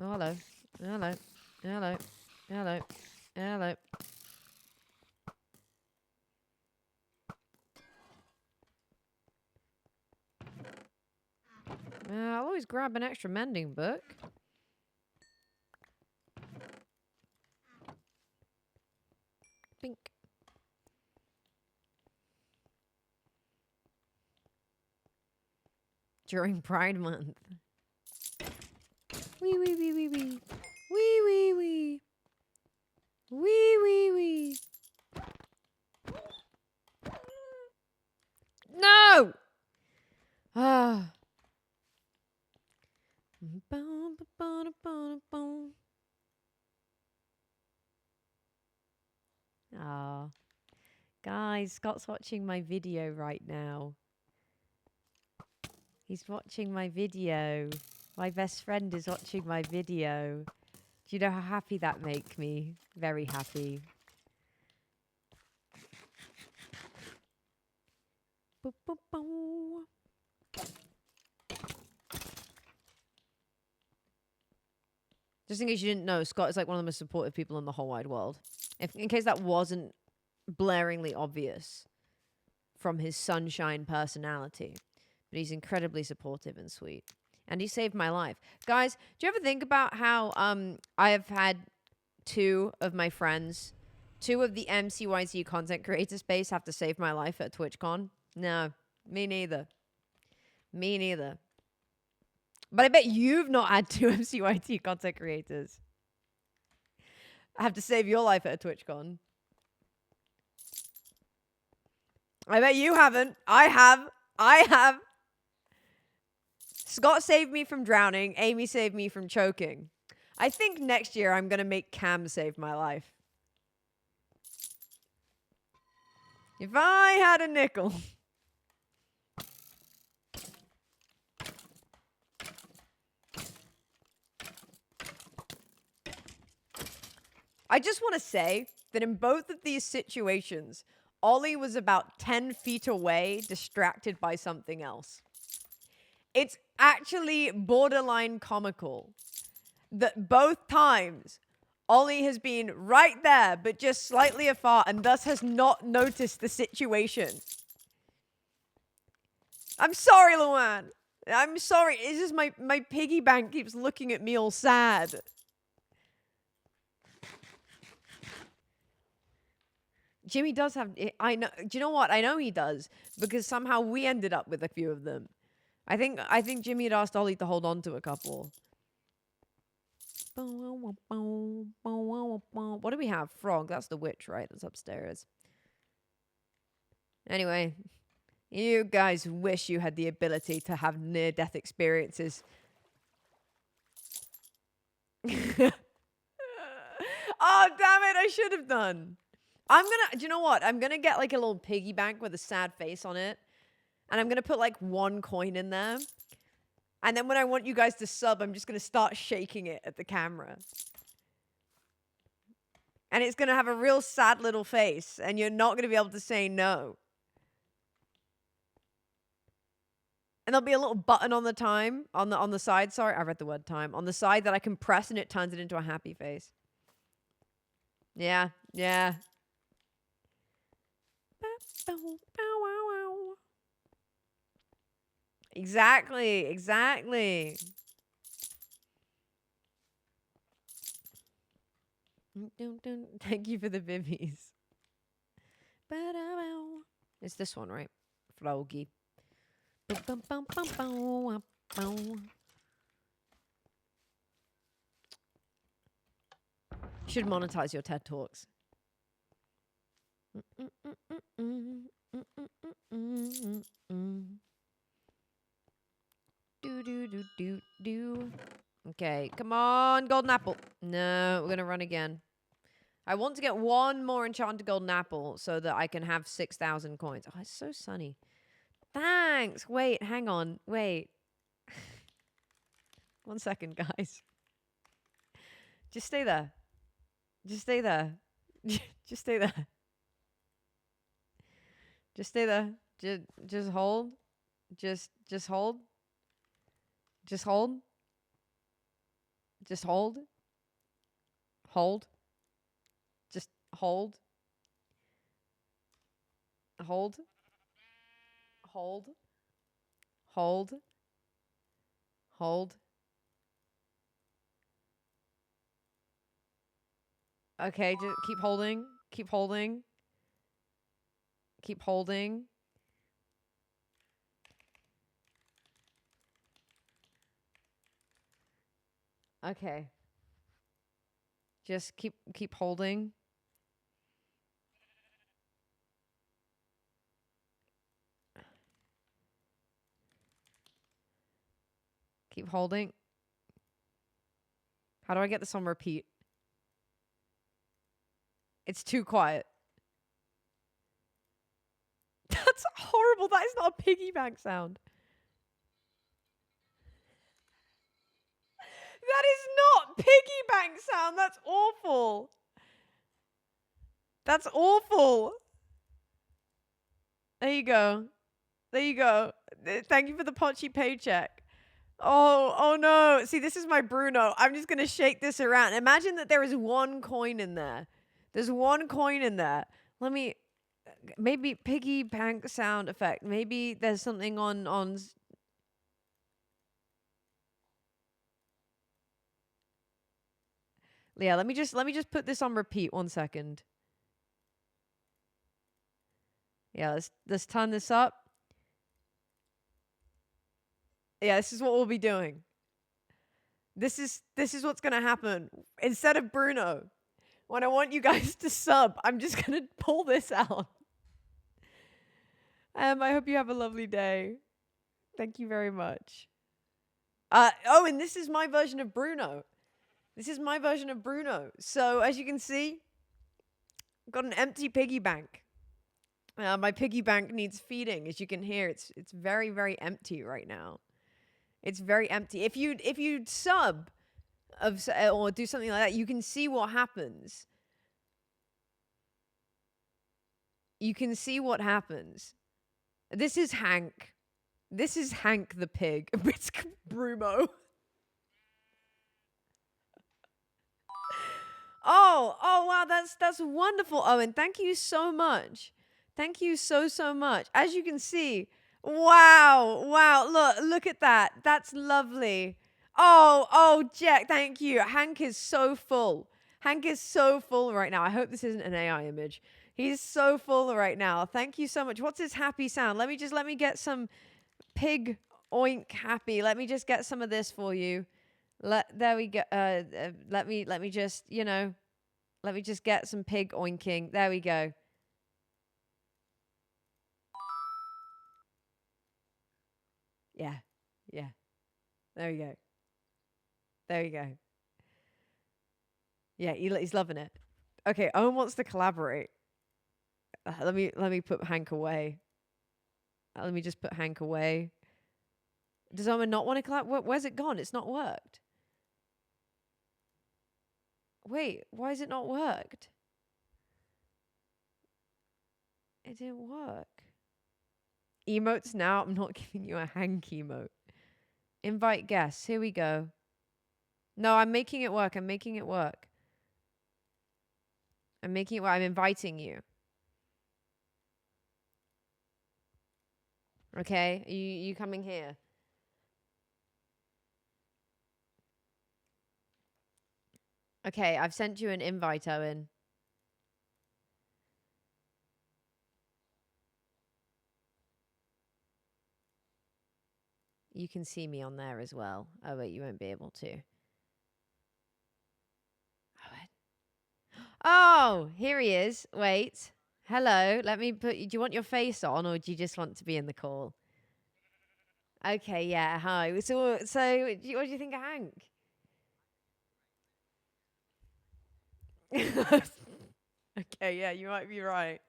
Oh, hello. Hello. Hello. Hello. Hello. I'll always grab an extra mending book. Pink. During Pride Month. Wee wee wee wee wee. Wee wee wee. Wee wee wee. No! Ah. Oh. Guys, Scott's watching my video right now. He's watching my video. My best friend is watching my video. Do you know how happy that makes me? Very happy. Boop, boop, boop. Just in case you didn't know, Scott is like one of the most supportive people in the whole wide world. In case that wasn't blaringly obvious from his sunshine personality. But he's incredibly supportive and sweet. And he saved my life. Guys, do you ever think about how I have had two of my friends, two of the MCYT content creator space have to save my life at TwitchCon? No, me neither. Me neither. But I bet you've not had two MCYT content creators have to save your life at a TwitchCon. I bet you haven't. I have. Scott saved me from drowning. Amy saved me from choking. I think next year I'm going to make Cam save my life. If I had a nickel. I just want to say that in both of these situations, Ollie was about 10 feet away, distracted by something else. It's actually borderline comical that both times Ollie has been right there, but just slightly afar, and thus has not noticed the situation. I'm sorry, Luan. I'm sorry. It's just my piggy bank keeps looking at me all sad. Jimmy does have... I know. Do you know what? I know he does. Because somehow we ended up with a few of them. I think Jimmy had asked Ollie to hold on to a couple. What do we have? Frog. That's the witch, right? That's upstairs. Anyway. You guys wish you had the ability to have near-death experiences. Oh, damn it. I should have done. Do you know what? I'm gonna get like a little piggy bank with a sad face on it. And I'm gonna put like 1 coin in there. And then when I want you guys to sub, I'm just gonna start shaking it at the camera. And it's gonna have a real sad little face. And you're not gonna be able to say no. And there'll be a little button on the side. Sorry, I read the word time. On the side that I can press and it turns it into a happy face. Yeah. Exactly. Thank you for the bibbies. It's this one, right? Froggy. You should monetize your TED Talks. Do. Okay, come on, golden apple. No, we're gonna run again. I want to get 1 more enchanted golden apple so that I can have 6,000 coins. Oh, it's so sunny. Thanks. Wait, hang on. Wait. 1 second, guys. Just stay there. Just stay there. Just stay there. Just stay there. Just hold. Just hold. Just hold. Just hold. Hold. Just hold. Hold. Hold. Hold. Hold. Okay, just keep holding. Keep holding. Keep holding. Okay. Just keep holding. Keep holding. How do I get this on repeat? It's too quiet. That's horrible. That is not a piggy bank sound. That is not piggy bank sound. That's awful. That's awful. There you go. There you go. Thank you for the Pochi paycheck. Oh no. See, this is my Bruno. I'm just going to shake this around. Imagine that there is one coin in there. There's one coin in there. Let me, maybe piggy bank sound effect. Maybe there's something on. Yeah, let me just put this on repeat 1 second. Yeah, let's turn this up. Yeah, this is what we'll be doing. This is what's gonna happen. Instead of Bruno, when I want you guys to sub, I'm just gonna pull this out. I hope you have a lovely day. Thank you very much. Oh, and this is my version of Bruno. This is my version of Bruno. So as you can see, I've got an empty piggy bank. My piggy bank needs feeding. As you can hear, it's very, very empty right now. It's very empty. If you sub or do something like that, you can see what happens. You can see what happens. This is Hank. This is Hank the pig. It's Bruno. Oh wow, that's wonderful, Owen. Thank you so much. Thank you so much. As you can see, wow, look at that. That's lovely. Oh, Jack, thank you. Hank is so full. Hank is so full right now. I hope this isn't an AI image. He's so full right now. Thank you so much. What's his happy sound? Let me get some pig oink happy. Let me just get some of this for you. There we go. Let me just, let me just get some pig oinking. There we go. Yeah. There we go. Yeah, he's loving it. Okay, Owen wants to collaborate. Let me put Hank away. Let me just put Hank away. Does Owen not want to collaborate? Where's it gone? It's not worked. Wait, why has it not worked? It didn't work. Emotes now. I'm not giving you a Hank emote. Invite guests. Here we go. No, I'm making it work. I'm inviting you. Okay, you coming here? Okay, I've sent you an invite, Owen. You can see me on there as well. Oh wait, you won't be able to. Owen. Oh, here he is. Wait. Hello. Let me put. Do you want your face on, or do you just want to be in the call? Okay. Yeah. Hi. So what do you think of Hank? Okay. Yeah, you might be right.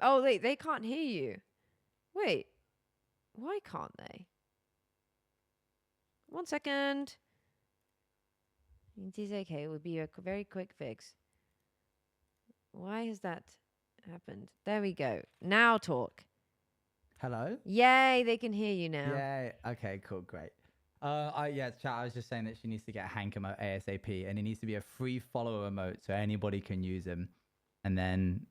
Oh, they can't hear you. Wait. Why can't they? 1 second. It is okay. It will be a very quick fix. Why has that happened? There we go. Now talk. Hello? Yay, they can hear you now. Yay. Okay, cool, great. Yeah, chat, I was just saying that she needs to get a Hank emote ASAP, and it needs to be a free follower emote so anybody can use him, and then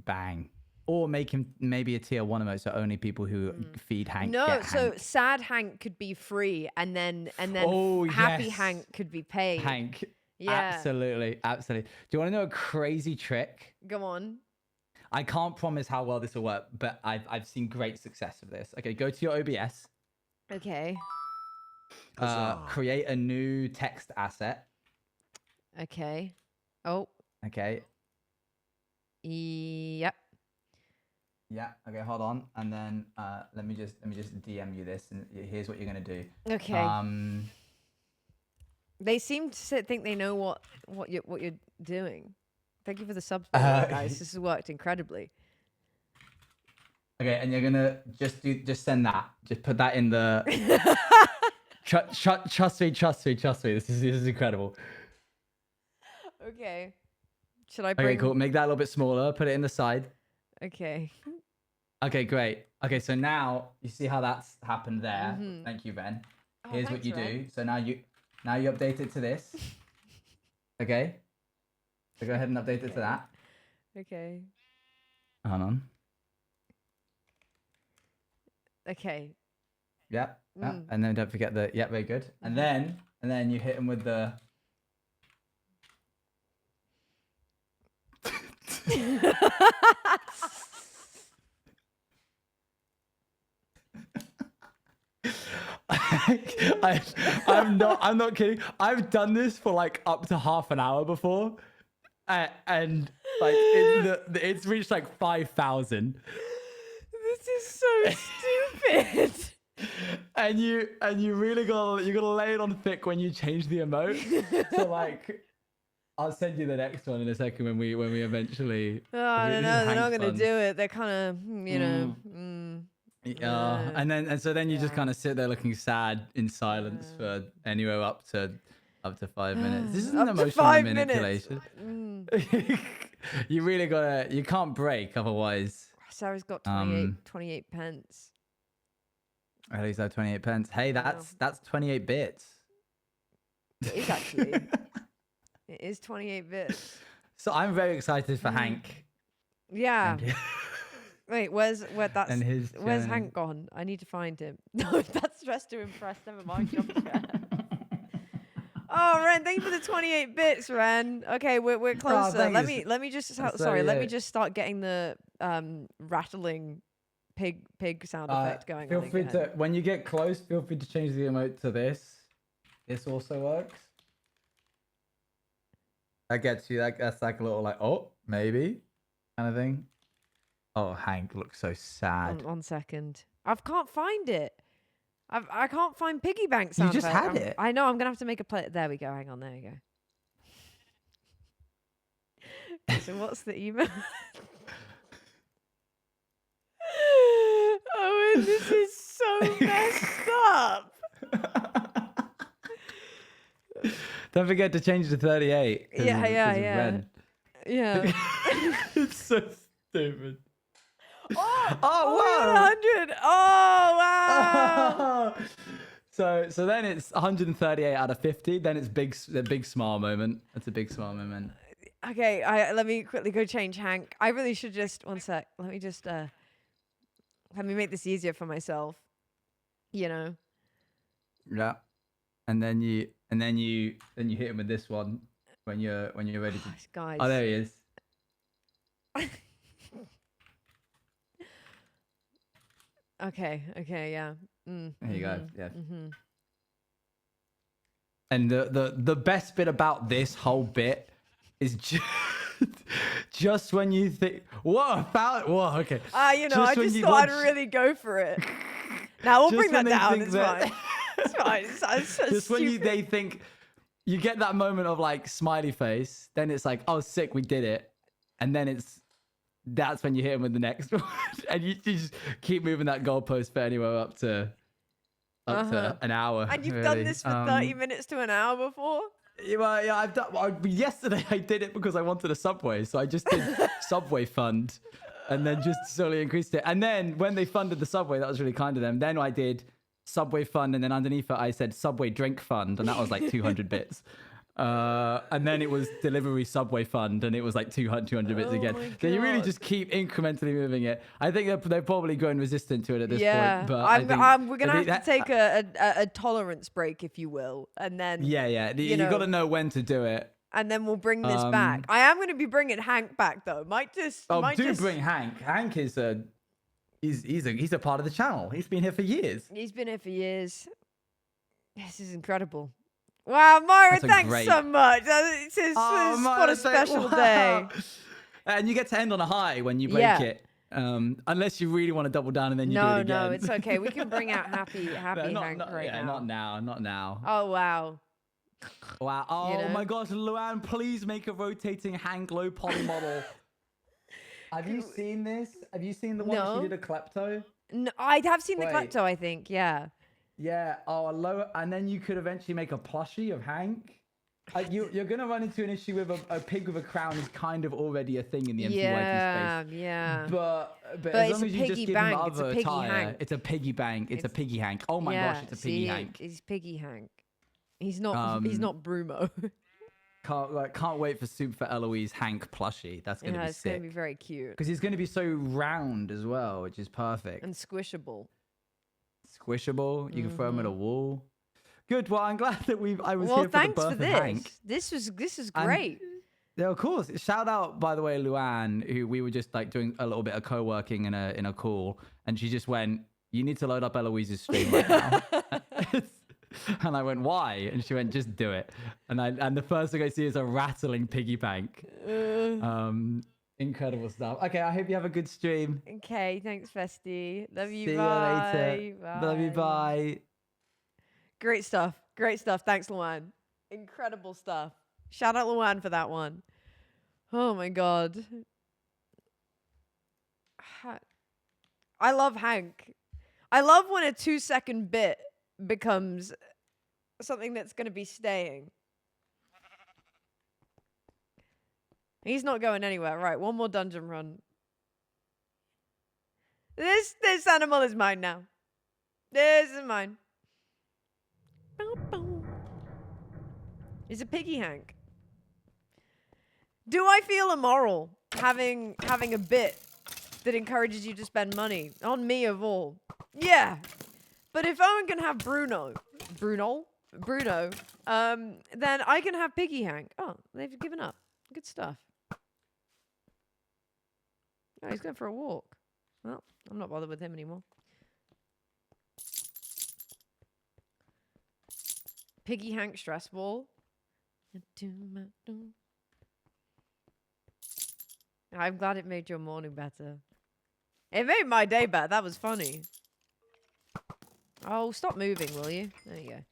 bang. Or make him maybe a tier 1 emote so only people who feed Hank get so Hank. sad Hank could be free, and then happy Hank could be paid. Hank. Yeah. Absolutely. Do you want to know a crazy trick? Go on. I can't promise how well this will work, but I've seen great success of this. Okay, go to your OBS. Okay. Create a new text asset. Okay. Oh. Okay. Yep. Yeah. Okay. Hold on, and then let me just DM you this, and here's what you're gonna do. Okay. They seem to think they know what you're doing. Thank you for the subs, guys. This has worked incredibly. Okay, and you're gonna just send that. Just put that in the. Trust me. This is incredible. Okay. Should I bring? Okay, cool. Make that a little bit smaller. Put it in the side. Okay. Okay, great. Okay, so now you see how that's happened there. Mhm. Thank you, Ben. Oh, Here's what thanks, you Ren. do. So now you update it to this. Okay. So go ahead and update it to that. Okay. Hold on. Okay. Yep. Yep. And then don't forget the very good. And then you hit him with the I'm not kidding. I've done this for like up to half an hour before. And like it's reached like 5,000. This is so stupid. And you really gotta lay it on thick when you change the emote. So like I'll send you the next one in a second when we eventually. Oh, I don't know. They're not gonna fun. do it. They're kind of, you know. Yeah, and so then you just kind of sit there looking sad in silence for anywhere up to 5 minutes. This isn't emotional manipulation. You really you can't break otherwise. Sarah's got 28 pence. At least I have 28 pence. Hey, that's 28 bits. It is actually. It is 28 bits. So I'm very excited for Hank. Yeah. Wait, where's journey. Hank gone? I need to find him. No, that's dressed to impress. Never mind. Jump share. Oh, Ren, thank you for the 28 bits, Ren. Okay, we're closer. Let me just start getting the rattling pig sound effect going on. Feel free to, when you get close, feel free to change the emote to this. This also works. That gets you. That's like a little like, oh, maybe kind of thing. Oh, Hank looks so sad. 1 second. I can't find it. I can't find Piggy Bank sound You just effect. had it. I know. I'm gonna have to make a play. There we go. Hang on. There we go. So what's the email? Oh, and this is so messed up. Don't forget to change to 38. Yeah. It's so stupid. Oh, wow. 100. Oh, wow. So then it's 138 out of 50. Then it's a big smile moment. That's a big smile moment. Okay, let me quickly go change Hank. I really should just 1 sec. Let me just let me make this easier for myself. You know. Yeah. And then you hit him with this one when you're ready to. Guys. Oh, there he is. Okay, yeah. There you go. Yeah. Mm-hmm. And the best bit about this whole bit is just when you think, whoa, okay. I just thought I'd really go for it. Now we'll bring that down. It's fine. It's fine. It's so just stupid. when they think, you get that moment of like smiley face, then it's like, oh, sick, we did it, and then that's when you hit him with the next one, and you just keep moving that goalpost for anywhere up to an hour. And you've done this for 30 minutes to an hour before? Yeah, I've done. Yesterday I did it because I wanted a Subway, so I just did Subway fund, and then just slowly increased it. And then when they funded the Subway, that was really kind of them. Then I did Subway fund, and then underneath it I said Subway drink fund, and that was like 200 bits. And then it was delivery Subway fund, and it was like 200 bits again. So you really just keep incrementally moving it. I think they're probably growing resistant to it at this point. But we're gonna have to take a tolerance break, if you will, and then you got to know when to do it. And then we'll bring this back. I am going to be bringing Hank back though. Bring Hank. Hank is he's a part of the channel. He's been here for years. He's been here for years. This is incredible. Wow, Myra, thanks so much. What a special day. And you get to end on a high when you break it. Unless you really want to double down and then you do it again. No, it's okay. We can bring out happy Hank now. Not now. Oh, wow. Wow. Oh, my gosh, Luann, please make a rotating Hank low poly model. Have you seen this? Have you seen the one she did a klepto? No, I have seen the klepto, I think. Yeah. Yeah. Oh, and then you could eventually make a plushie of Hank. You're gonna run into an issue with a pig with a crown is kind of already a thing in the MCYT space. Yeah. But But as it's long a as you just piggy give bank. him It's a other piggy attire, Hank. it's a piggy bank. It's a piggy Hank. Oh my gosh, it's a piggy Hank. He's Piggy Hank. He's not Brumo. Can't wait for Soup for Eloise Hank plushie. That's gonna be it's sick. gonna be very cute Because he's gonna be so round as well, which is perfect. and squishable. Squishable. You can throw him at a wall. Good. Well, I'm glad that I was Well, here for the thanks birth for of this. Hank. This is And- great. Yeah, of course. Shout out, by the way, Luann, who we were just like doing a little bit of co-working in a call, and she just went, "You need to load up Eloise's stream right now." And I went, "Why?" And she went, "Just do it." And the first thing I see is a rattling piggy bank. Incredible stuff. Okay, I hope you have a good stream. Okay, thanks, Festy. Love you. See Bye. you later. Love you. Bye. Great stuff. Great stuff. Thanks, Luan. Incredible stuff. Shout out Luan for that one. Oh my god. I love Hank. I love when a 2-second bit becomes something that's going to be staying. He's not going anywhere. Right, one more dungeon run. This animal is mine now. This is mine. It's a piggy Hank. Do I feel immoral having a bit that encourages you to spend money on me of all? Yeah. But if Owen can have Bruno, then I can have Piggy Hank. Oh, they've given up. Good stuff. Oh, he's going for a walk. Well, I'm not bothered with him anymore. Piggy Hank stress ball. I'm glad it made your morning better. It made my day better. That was funny. Oh, stop moving, will you? There you go.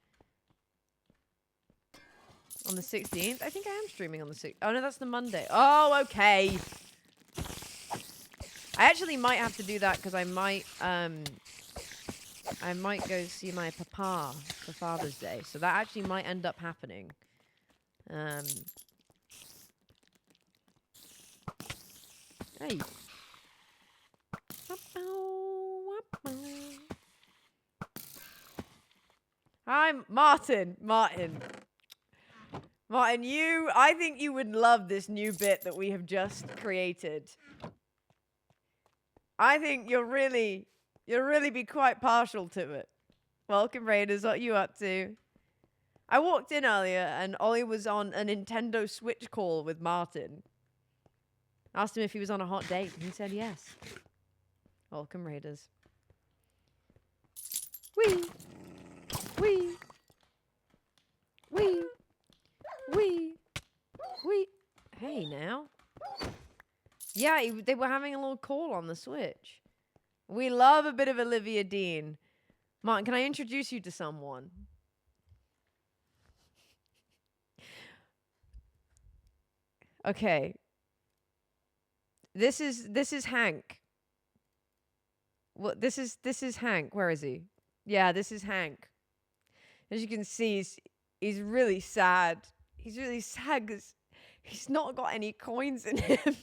On the 16th? I think I am streaming on the 16th. Oh, no, that's the Monday. Oh, okay. I actually might have to do that because I might go see my papa for Father's Day. So that actually might end up happening. Hey. Hi, Martin. Martin, I think you would love this new bit that we have just created. I think you'll really be quite partial to it. Welcome, Raiders. What are you up to? I walked in earlier and Ollie was on a Nintendo Switch call with Martin. Asked him if he was on a hot date, and he said yes. Welcome, Raiders. Wee! Wee! Wee! Wee! Wee! Hey, now. Yeah, they were having a little call on the Switch. We love a bit of Olivia Dean. Martin, can I introduce you to someone? Okay. This is Hank. Well, this is Hank. Where is he? Yeah, this is Hank. As you can see, he's really sad. He's really sad because he's not got any coins in him.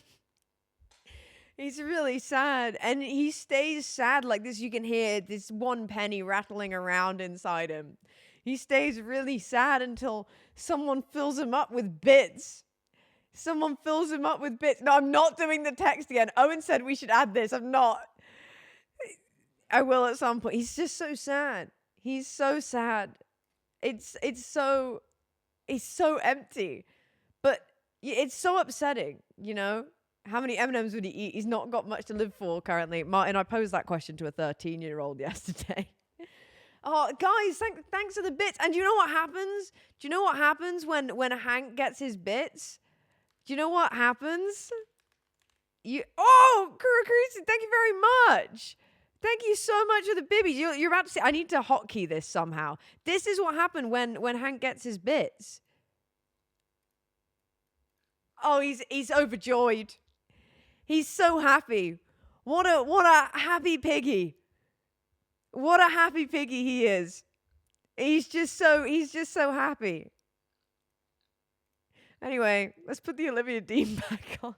He's really sad. And he stays sad like this. You can hear this 1 penny rattling around inside him. He stays really sad until someone fills him up with bits. Someone fills him up with bits. No, I'm not doing the text again. Owen said we should add this. I'm not. I will at some point. He's just so sad. He's so sad. It's so empty. But it's so upsetting, you know? How many M&Ms would he eat? He's not got much to live for currently. Martin, I posed that question to a 13-year-old yesterday. Oh, guys, thanks for the bits. And do you know what happens? Do you know what happens when Hank gets his bits? Do you know what happens? Kurakurisu, thank you very much. Thank you so much for the bibbies. You're about to say, I need to hotkey this somehow. This is what happened when Hank gets his bits. Oh, he's overjoyed. He's so happy. What a happy piggy. What a happy piggy he is. He's just so happy. Anyway, let's put the Olivia Dean back on.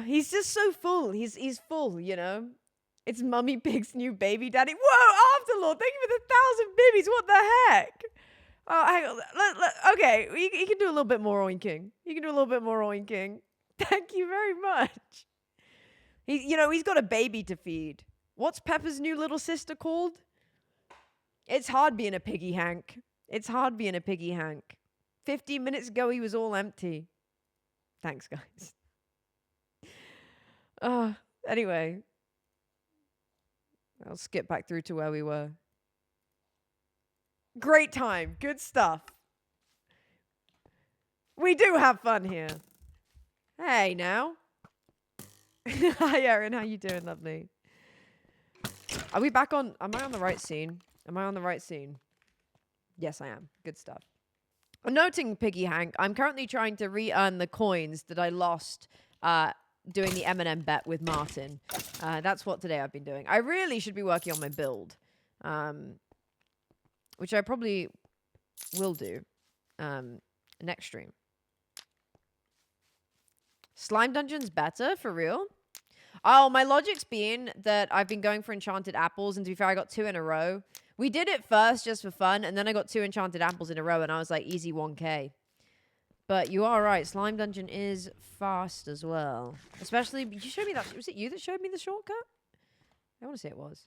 He's just so full. He's full, you know. It's Mummy Pig's new baby daddy. Whoa, Afterlord, thank you for the 1,000 bibbies. What the heck? Oh, hang on. Okay, he can do a little bit more oinking. He can do a little bit more oinking. Thank you very much. He's got a baby to feed. What's Pepper's new little sister called? It's hard being a piggy, Hank. It's hard being a piggy, Hank. 15 minutes ago, he was all empty. Thanks, guys. Anyway. I'll skip back through to where we were. Great time. Good stuff. We do have fun here. Hey, now. Hi, Erin. How you doing, lovely? Are we back on... Am I on the right scene? Am I on the right scene? Yes, I am. Good stuff. I'm noting, Piggy Hank, I'm currently trying to re-earn the coins that I lost doing the M&M bet with Martin. That's what today I've been doing. I really should be working on my build. Which I probably will do next stream. Slime Dungeon's better, for real? Oh, my logic's been that I've been going for enchanted apples, and to be fair, I got 2 in a row. We did it first just for fun, and then I got 2 enchanted apples in a row, and I was like, easy 1k. But you are right, Slime Dungeon is fast as well. Especially, you showed me that, was it you that showed me the shortcut? I want to say it was.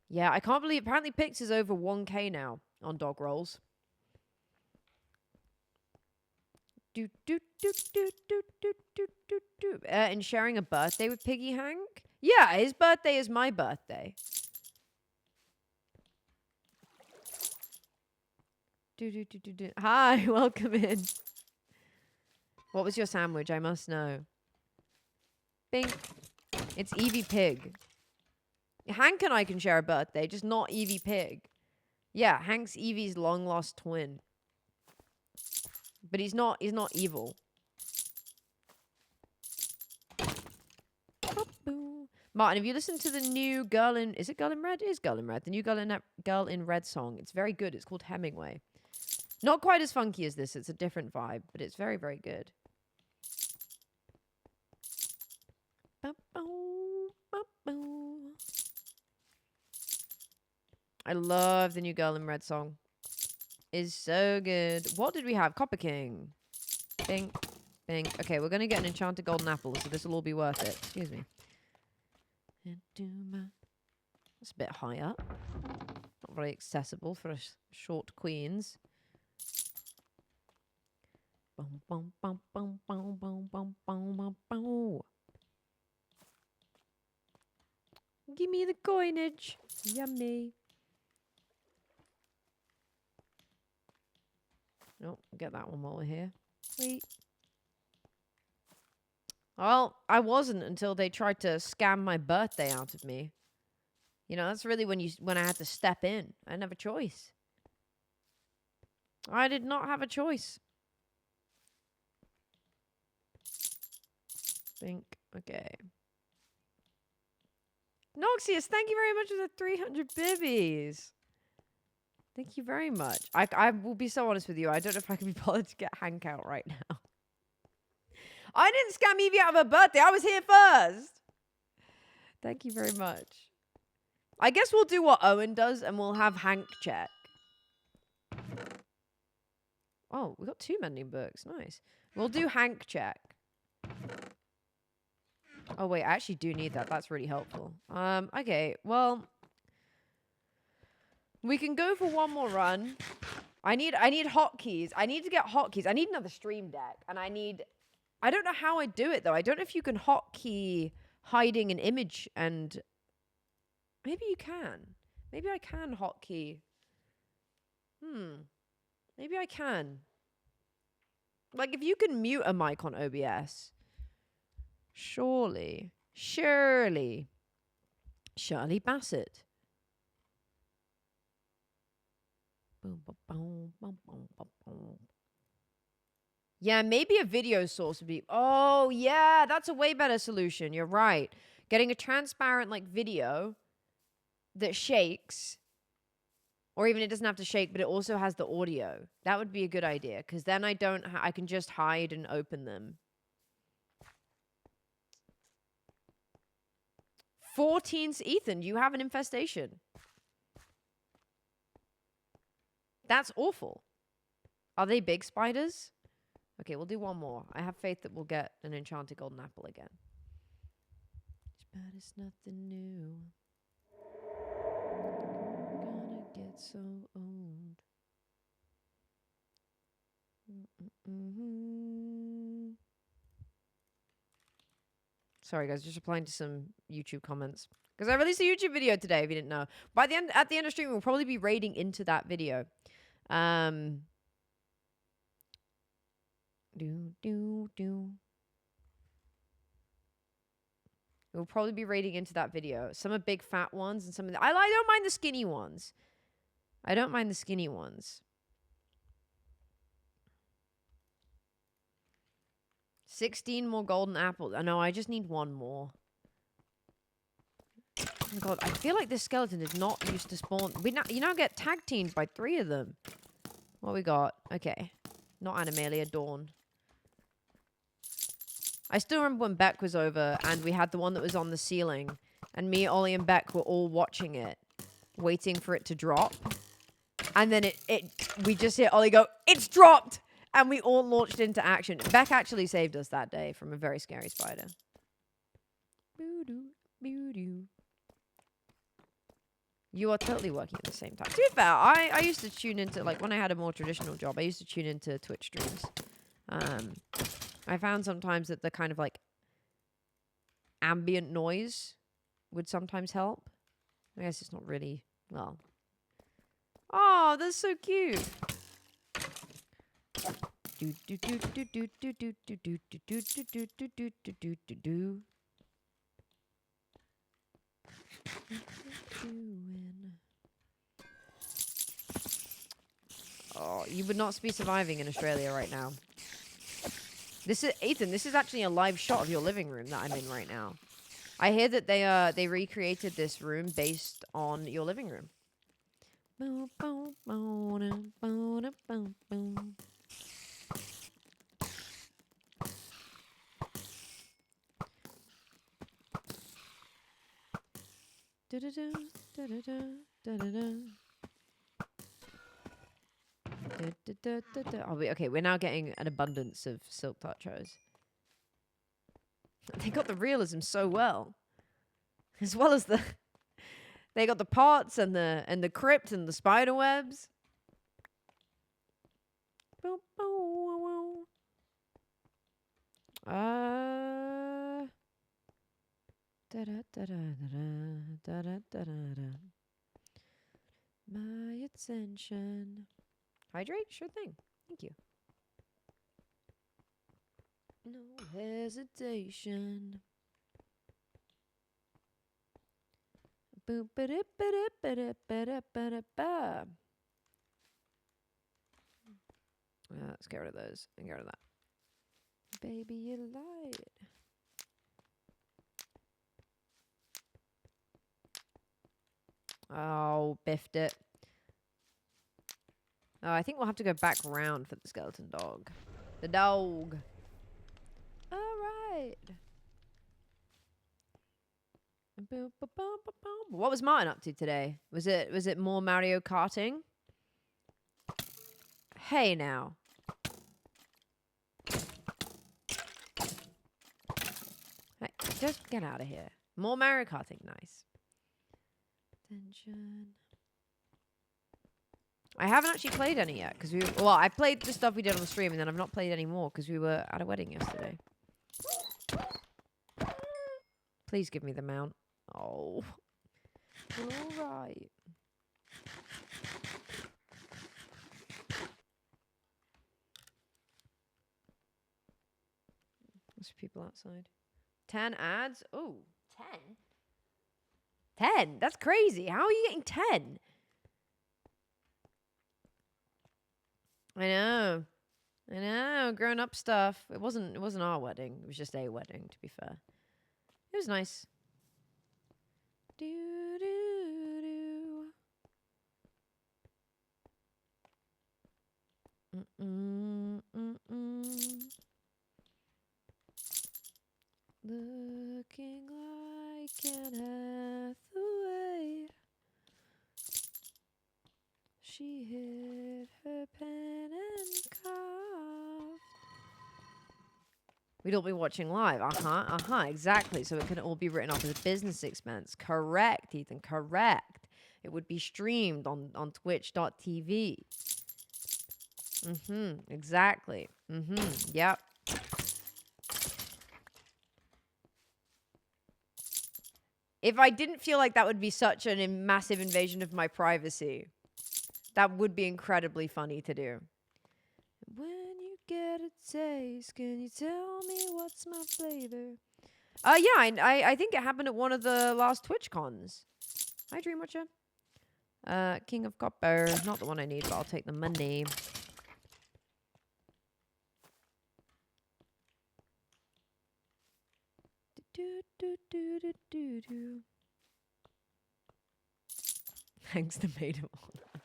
Yeah, I can't believe, apparently Pix is over 1k now on dog rolls. And sharing a birthday with Piggy Hank? Yeah, his birthday is my birthday. Hi, welcome in. What was your sandwich? I must know. Bink. It's Evie Pig. Hank and I can share a birthday, just not Evie Pig. Yeah, Hank's Evie's long lost twin. But he's not evil. Martin, have you listened to the new Girl in... Is it Girl in Red? It is Girl in Red. The new Girl in Red song. It's very good. It's called Hemingway. Not quite as funky as this. It's a different vibe. But it's very, very good. I love the new Girl in Red song. It's so good. What did we have? Copper King. Bing. Bing. Okay, we're going to get an enchanted golden apple, so this will all be worth it. Excuse me. That's a bit high up. Not very accessible for us short queens. Give me the coinage. Yummy. Oh, get that one while we're here. Sweet. Well, I wasn't until they tried to scam my birthday out of me. You know, that's really when I had to step in. I didn't have a choice. I did not have a choice. Think. Okay. Noxious, thank you very much for the 300 bibbies. Thank you very much. I will be so honest with you. I don't know if I can be bothered to get Hank out right now. I didn't scam Evie out of her birthday. I was here first. Thank you very much. I guess we'll do what Owen does and we'll have Hank check. Oh, we got 2 mending books. Nice. We'll do Hank check. Oh, wait. I actually do need that. That's really helpful. Okay. Well, we can go for one more run. I need hotkeys. I need to get hotkeys. I need another stream deck. And I don't know how I do it, though. I don't know if you can hotkey hiding an image and... Maybe you can. Maybe I can hotkey. Maybe I can. Like, if you can mute a mic on OBS. Surely. Shirley Bassett. Yeah, maybe a video source would be... Oh, yeah, that's a way better solution. You're right. Getting a transparent, like, video that shakes Or even it doesn't have to shake, but it also has the audio. That would be a good idea, because then I don't. I can just hide and open them. 14. Ethan, you have an infestation. That's awful. Are they big spiders? Okay, we'll do one more. I have faith that we'll get an enchanted golden apple again. But it's nothing new. Gonna get so old. Sorry, guys, just replying to some YouTube comments because I released a YouTube video today. If you didn't know, at the end of stream, we'll probably be raiding into that video. We'll probably be raiding into that video. Some are big fat ones, and some of I don't mind the skinny ones. I don't mind the skinny ones. 16 more golden apples. I know, I just need one more. Oh my god, I feel like this skeleton is not used to spawn. You now get tag teamed by 3 of them. What we got? Okay. Not Animalia, Dawn. I still remember when Beck was over and we had the one that was on the ceiling. And me, Ollie, and Beck were all watching it. Waiting for it to drop. And then we just hear Ollie go, "It's dropped!" And we all launched into action. Beck actually saved us that day from a very scary spider. You are totally working at the same time. To be fair, I used to tune into, like, when I had a more traditional job, I used to tune into Twitch streams. I found sometimes that the kind of, like, ambient noise would sometimes help. I guess it's not really, well. Oh, that's so cute. Oh, you would not be surviving in Australia right now. This is Ethan. This is actually a live shot of your living room that I'm in right now. I hear that they recreated this room based on your living room. Okay, we're now getting an abundance of silk touchos. They got the realism so well. As well as they got the parts and the crypt and the spider webs. My attention. Hydrate? Sure thing. Thank you. No hesitation. Let's get rid of those and get rid of that. Baby, you lied. Oh, biffed it. Oh, I think we'll have to go back round for the skeleton dog. The dog. All right. What was Martin up to today? Was it more Mario Karting? Hey now. Hey, just get out of here. More Mario Karting, nice. Attention. I haven't actually played any yet because I played the stuff we did on the stream and then I've not played any more because we were at a wedding yesterday. Please give me the mount. Oh. All right. There's people outside. 10 ads? Oh, 10? 10? That's crazy. How are you getting 10? I know. Grown up stuff. It wasn't our wedding. It was just a wedding, to be fair. It was nice. Looking like Anne Hathaway. She hid her pen and coughed. We'd all be watching live. Exactly. So it can all be written off as a business expense. Correct, Ethan. Correct. It would be streamed on twitch.tv. Exactly. Yep. If I didn't feel like that would be such a massive invasion of my privacy, that would be incredibly funny to do. When you get a taste, can you tell me what's my flavor? Yeah, I think it happened at one of the last Twitch cons. Hi, Dreamwatcher. King of Copper. Not the one I need, but I'll take the money. Thanks to Maid of Honor.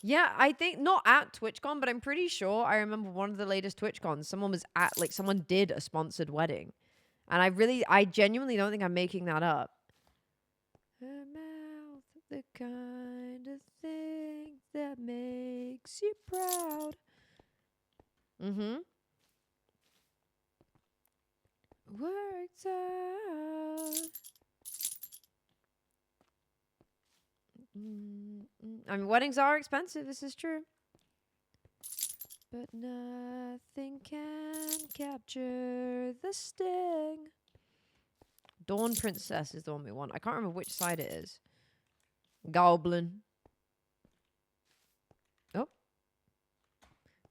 Yeah, I think not at TwitchCon, but I'm pretty sure I remember one of the latest TwitchCons. Someone was at, like, someone did a sponsored wedding. And I genuinely don't think I'm making that up. Her mouth, the kind of thing that makes you proud. Worked out. I mean, weddings are expensive. This is true. But nothing can capture the sting. Dawn Princess is the one we want. I can't remember which side it is. Goblin. Oh.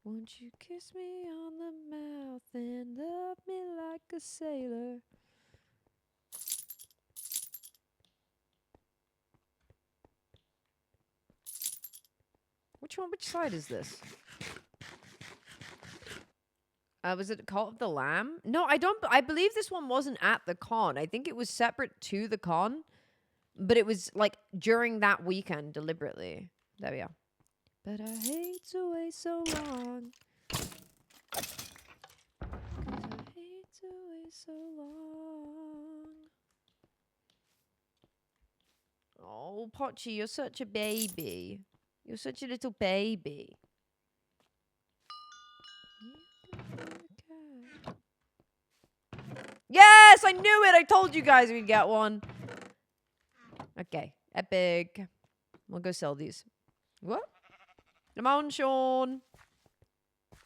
Won't you kiss me on the mouth and love me like a sailor? Which one? Which side is this? Was it Cult of the Lamb? No, I believe this one wasn't at the con. I think it was separate to the con. But it was, like, during that weekend, deliberately. There we are. But I hate to wait so long. 'Cause I hate to wait so long. Oh, Pochi, you're such a baby. You're such a little baby. Yes, I knew it. I told you guys we'd get one. Okay, epic. We'll go sell these. What? Come on, Sean.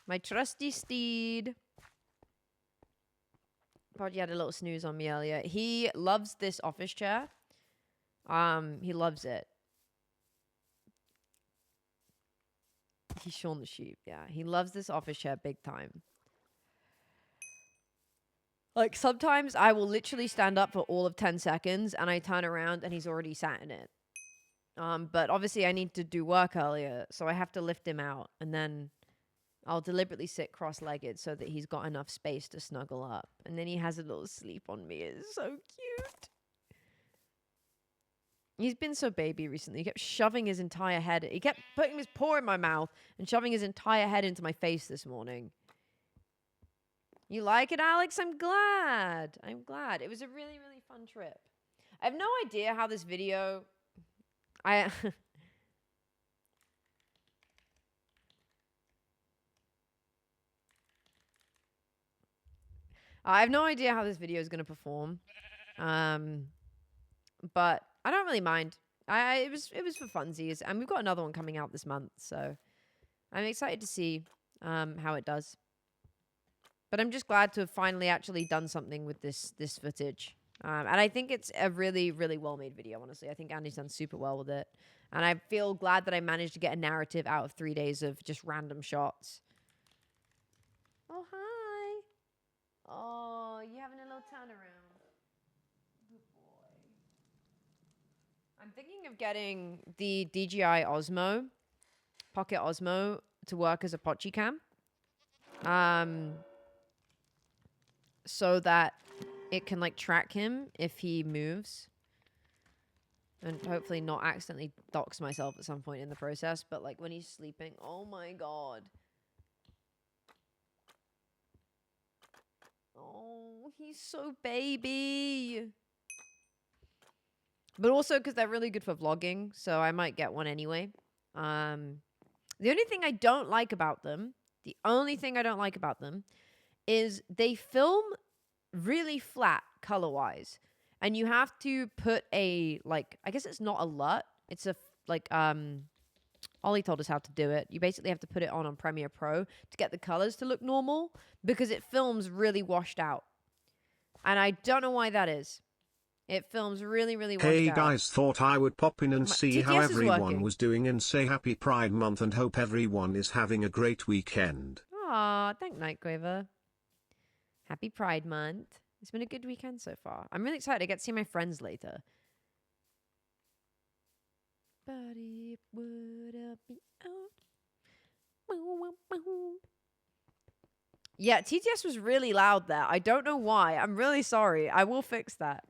My trusty steed. Probably had a little snooze on me earlier. He loves this office chair. He loves it. He's Sean the sheep. Yeah, he loves this office chair big time. Like, sometimes I will literally stand up for all of 10 seconds and I turn around and he's already sat in it. But obviously I need to do work earlier, so I have to lift him out. And then I'll deliberately sit cross-legged so that he's got enough space to snuggle up. And then he has a little sleep on me. It's so cute. He's been so baby recently. He kept shoving his entire head. He kept putting his paw in my mouth and shoving his entire head into my face this morning. You like it, Alex? I'm glad. I'm glad. It was a really, really fun trip. I have no idea how this video... I have no idea how this video is going to perform. But I don't really mind. It was for funsies, and we've got another one coming out this month, so I'm excited to see how it does. But I'm just glad to have finally actually done something with this footage. And I think it's a really, really well-made video, honestly. I think Andy's done super well with it. And I feel glad that I managed to get a narrative out of 3 days of just random shots. Oh, hi. Oh, you having a little turnaround? Good boy. I'm thinking of getting the DJI Osmo, Pocket Osmo, to work as a Pochi cam. So that it can, like, track him if he moves. And hopefully not accidentally dox myself at some point in the process. But like when he's sleeping, oh my god. Oh, he's so baby. But also because they're really good for vlogging, so I might get one anyway. The only thing I don't like about them, is they film really flat color-wise. And you have to put a, like, I guess it's not a LUT. It's a, like, Ollie told us how to do it. You basically have to put it on Premiere Pro to get the colors to look normal because it films really washed out. And I don't know why that is. It films really, really washed out. Hey guys, thought I would pop in and see how TTS is everyone working. was doing and say happy Pride Month and hope everyone is having a great weekend. Aw, thank Nightgraver. Happy Pride Month. It's been a good weekend so far. I'm really excited. I get to see my friends later. But it would be out. Yeah, TTS was really loud there. I don't know why. I'm really sorry. I will fix that.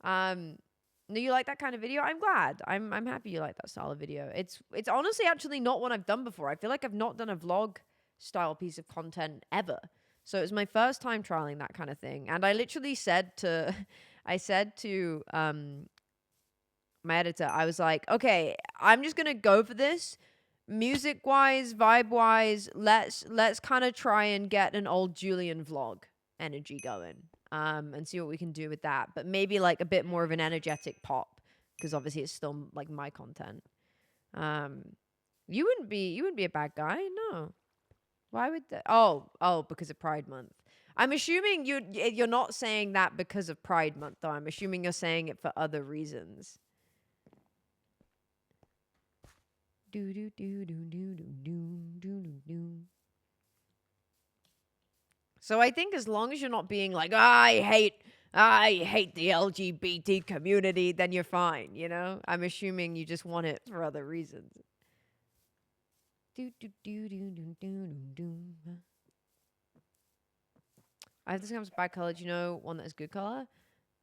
Do you like that kind of video? I'm glad. I'm happy you like that style of video. It's honestly actually not what I've done before. I feel like I've not done a vlog style piece of content ever. So it was my first time trialing that kind of thing. And I literally said to my editor, I was like, okay, I'm just gonna go for this. Music wise, vibe wise, let's kind of try and get an old Julian vlog energy going. And see what we can do with that. But maybe like a bit more of an energetic pop, because obviously it's still like my content. You wouldn't be a bad guy, no. Why would that? Oh, because of Pride Month. I'm assuming you're not saying that because of Pride Month, though. I'm assuming you're saying it for other reasons. Do do do do do do do do do. So I think as long as you're not being like, I hate the LGBT community, then you're fine, you know? I'm assuming you just want it for other reasons. Do do do do do do do. I have this comes bi-colored, you know, one that is good color.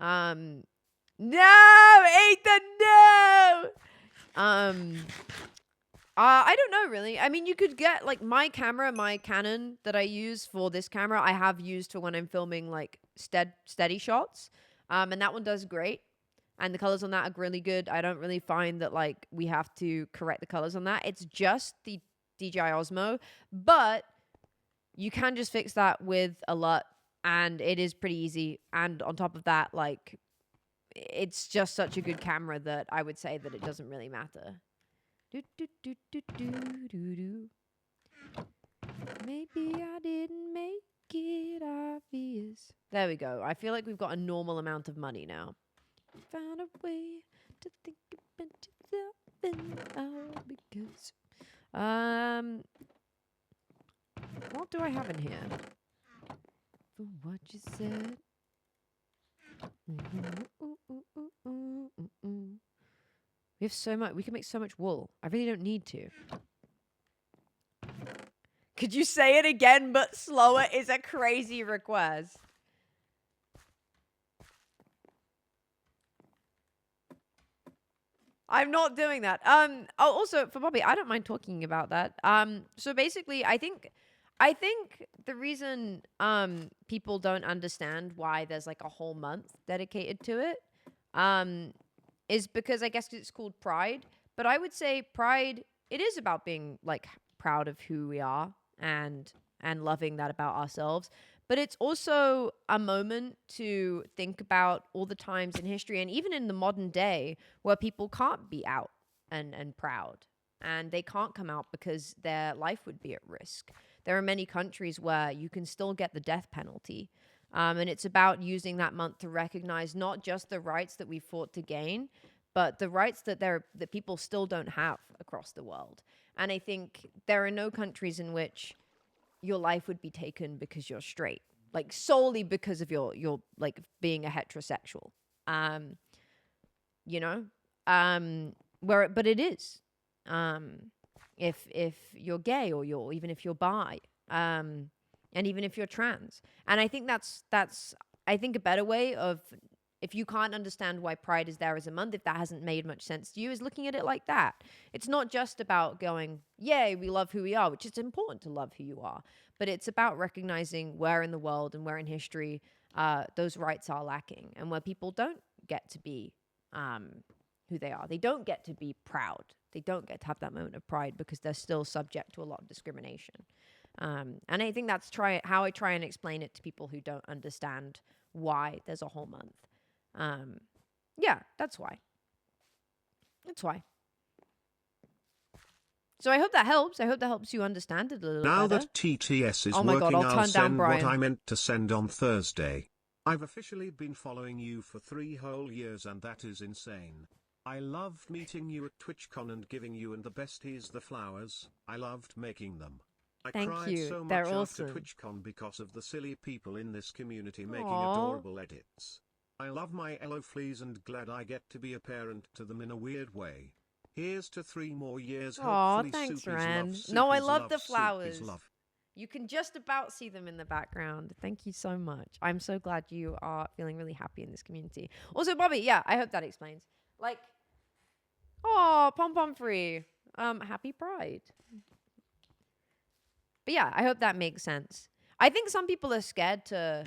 No, Ethan, no. I don't know really. I mean, you could get like my Canon that I use for this camera, I have used for when I'm filming like steady shots. And that one does great. And the colors on that are really good. I don't really find that like we have to correct the colors on that. It's just the DJI Osmo, but you can just fix that with a LUT and it is pretty easy. And on top of that, like it's just such a good camera that I would say that it doesn't really matter. Do, do, do, do, do, do, do. Maybe I didn't make it obvious. There we go. I feel like we've got a normal amount of money now. Found a way to think about yourself and out because what do I have in here? For what you said. We have so much. We can make so much wool. I really don't need to. Could you say it again but slower? Is a crazy request. I'm not doing that. Also for Bobby, I don't mind talking about that. So basically, I think the reason people don't understand why there's like a whole month dedicated to it is because I guess it's called Pride. But I would say Pride, it is about being like proud of who we are and loving that about ourselves. But it's also a moment to think about all the times in history and even in the modern day where people can't be out and proud. And they can't come out because their life would be at risk. There are many countries where you can still get the death penalty. And it's about using that month to recognize not just the rights that we fought to gain, but the rights that people still don't have across the world. And I think there are no countries in which your life would be taken because you're straight, like solely because of your like being a heterosexual. You know, but it is. If you're gay or even if you're bi, and even if you're trans. And I think that's I think a better way of If you can't understand why Pride is there as a month, if that hasn't made much sense to you, is looking at it like that. It's not just about going, yay, we love who we are, which is important to love who you are, but it's about recognizing where in the world and where in history those rights are lacking, and where people don't get to be who they are. They don't get to be proud. They don't get to have that moment of pride because they're still subject to a lot of discrimination. And I think that's how I try and explain it to people who don't understand why there's a whole month. Yeah, that's why. That's why. So I hope that helps. I hope that helps you understand it a little Now better. that TTS is Oh my God, working, I'll I'll turn down send what Brian. I meant to send on Thursday. I've officially been following you for 3 whole years and that is insane. I loved meeting you at TwitchCon and giving you and the besties the flowers. I loved making them. I Thank cried you. so much They're after awesome. TwitchCon because of the silly people in this community making Aw. adorable edits. I love my Elo fleas and glad I get to be a parent to them in a weird way. Here's to 3 more years. Aw, Hopefully thanks, Soupies Ren. love, No, I Soupies love love, the Soupies flowers. love. You can just about see them in the background. Thank you so much. I'm so glad you are feeling really happy in this community. Also, Bobby, yeah, I hope that explains. Like, oh, pom-pom free. Happy Pride. But yeah, I hope that makes sense. I think some people are scared to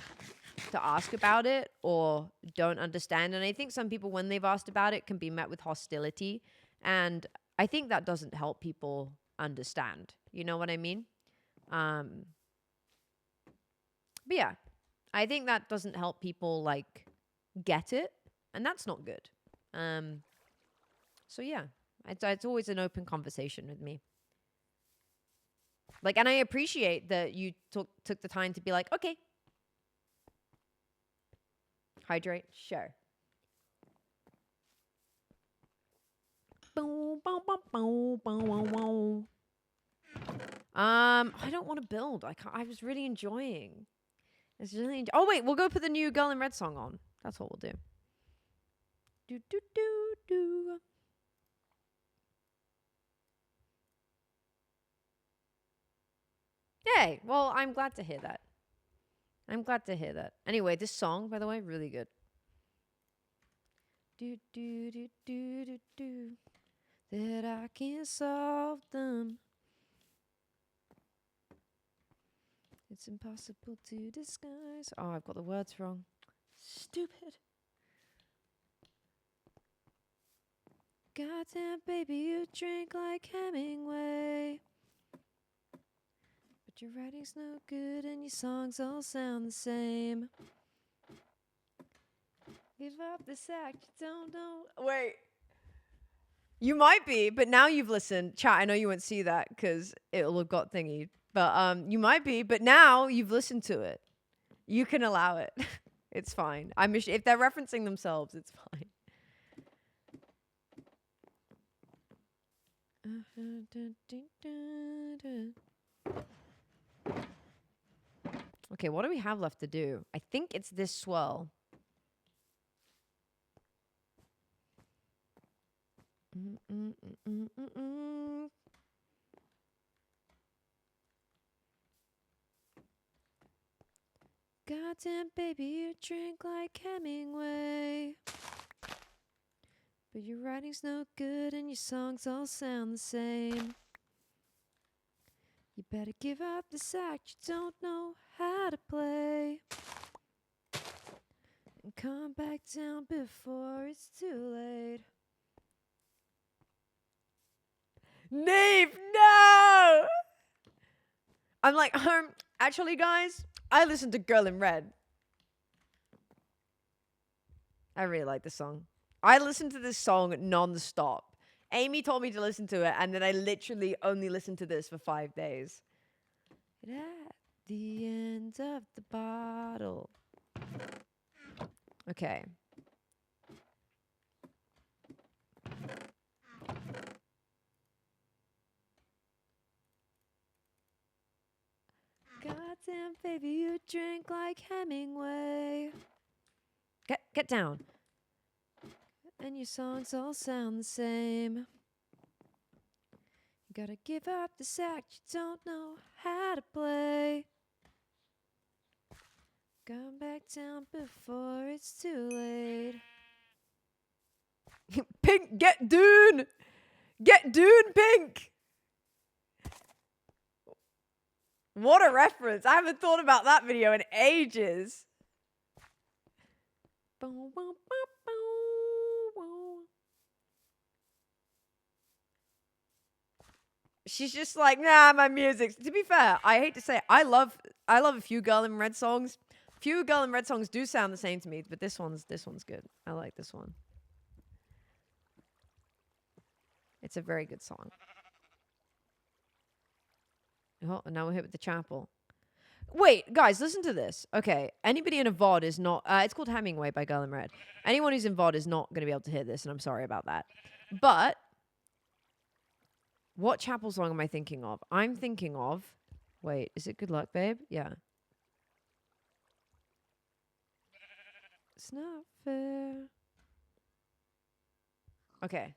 ask about it or don't understand. And I think some people, when they've asked about it, can be met with hostility. And I think that doesn't help people understand. You know what I mean? But yeah, I think that doesn't help people like get it, and that's not good. So yeah, it's always an open conversation with me. Like, and I appreciate that you took the time to be like, okay, hydrate, sure. I don't want to build. I was really enjoying. Oh wait, we'll go put the new Girl in Red song on. That's what we'll do. Do do do do. Yay! Well, I'm glad to hear that. I'm glad to hear that. Anyway, this song, by the way, really good. Do do do do do do. That I can't solve them. It's impossible to disguise. Oh, I've got the words wrong. Stupid. Goddamn, baby, you drink like Hemingway. But your writing's no good and your songs all sound the same. Give up this act, you don't know. Wait. You might be, but now you've listened. Chat, I know you won't see that because it'll have got thingy. But you might be, but now you've listened to it. You can allow it. It's fine. If they're referencing themselves, it's fine. Okay, what do we have left to do? I think it's this swirl. Goddamn, baby, you drink like Hemingway. But your writing's no good and your songs all sound the same. You better give up this act you don't know how to play. And come back down before it's too late. Nave, no! I'm like, actually, guys, I listened to Girl in Red. I really like this song. I listened to this song non-stop. Amy told me to listen to it, and then I literally only listened to this for 5 days. At the end of the bottle. Okay. Goddamn, baby, you drink like Hemingway. Get down. And your songs all sound the same. You gotta give up this act you don't know how to play. Come back down before it's too late. Pink, get Dune! Get Dune, Pink! What a reference. I haven't thought about that video in ages. She's just like, nah, my music. To be fair, I hate to say it, I love a few Girl in Red songs. Few Girl in Red songs do sound the same to me, but this one's good. I like this one. It's a very good song. Oh, and now we're hit with the chapel. Wait, guys, listen to this. Okay, anybody in a VOD is not... it's called Hemingway by Girl in Red. Anyone who's in VOD is not going to be able to hear this, and I'm sorry about that. But... what chapel song am I thinking of? I'm thinking of... wait, is it Good Luck, Babe? Yeah. It's not fair. Okay.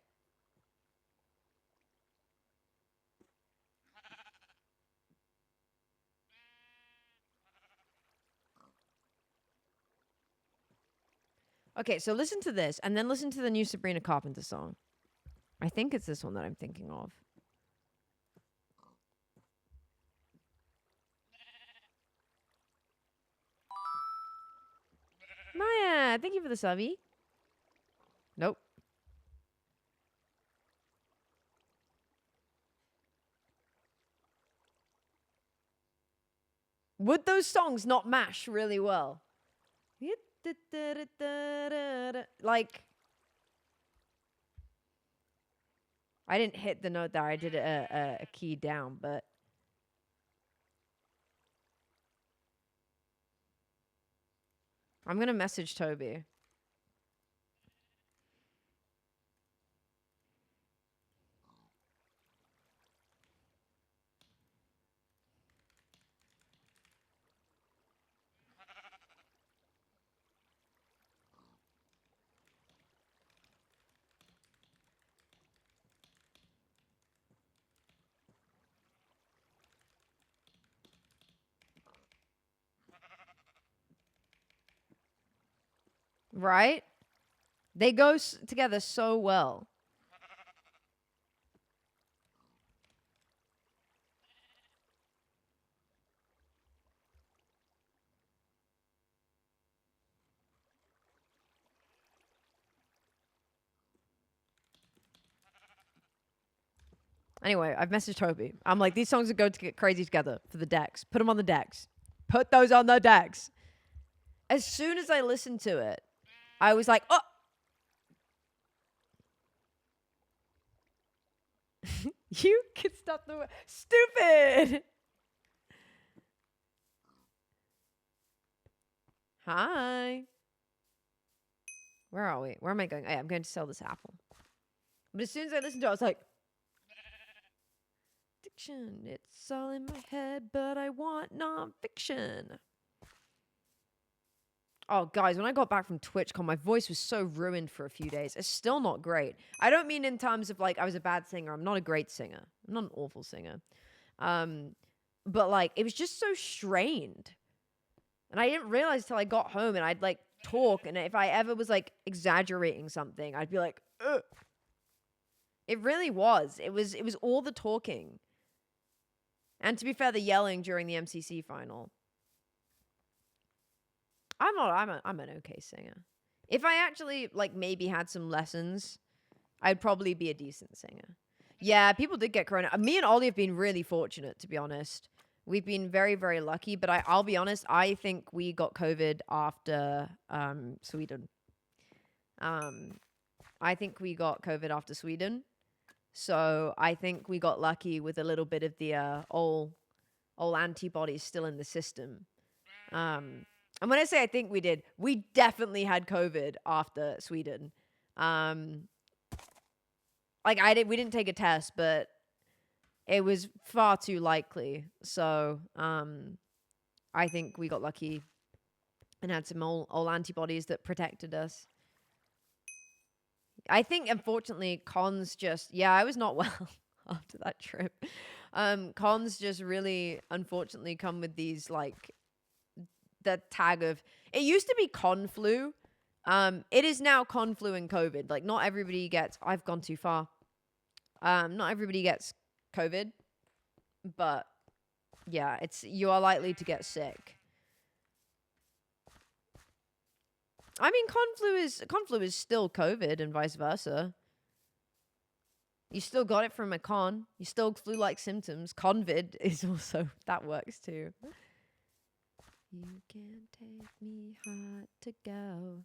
Okay, so listen to this, and then listen to the new Sabrina Carpenter song. I think it's this one that I'm thinking of. Maya, thank you for the subby. Nope. Would those songs not mash really well? Like, I didn't hit the note there. I did a key down, but I'm gonna message Toby. Right? They go together so well. Anyway, I've messaged Toby. I'm like, these songs would go to get crazy together for the decks. Put them on the decks. Put those on the decks. As soon as I listened to it, I was like, oh. You can stop the... stupid! Hi. Where are we? Where am I going? Oh, yeah, I'm going to sell this apple. But as soon as I listened to it, I was like... fiction. It's all in my head, but I want nonfiction. Oh, guys, when I got back from TwitchCon, my voice was so ruined for a few days. It's still not great. I don't mean in terms of, like, I was a bad singer. I'm not a great singer. I'm not an awful singer. But, like, it was just so strained. And I didn't realize till I got home and I'd, like, talk. And if I ever was, like, exaggerating something, I'd be like, ugh. It really was. It was all the talking. And to be fair, the yelling during the MCC final. I'm an okay singer. If I actually, like, maybe had some lessons, I'd probably be a decent singer. Yeah, people did get corona. Me and Ollie have been really fortunate, to be honest. We've been very, very lucky. But I'll be honest, I think we got COVID after Sweden. I think we got COVID after Sweden. So I think we got lucky with a little bit of the old antibodies still in the system. And when I say I think we did, we definitely had COVID after Sweden. Like we didn't take a test, but it was far too likely. So I think we got lucky and had some old antibodies that protected us. I think, unfortunately, cons just... yeah, I was not well after that trip. Cons just really, unfortunately, come with these, like... the tag of... it used to be con flu, It is now con flu and COVID. Like, not everybody gets. I've gone too far. Not everybody gets COVID, but yeah, you are likely to get sick. I mean, con flu is still COVID and vice versa. You still got it from a con. You still flu-like symptoms. Convid is also, that works too. You can take me hard to go.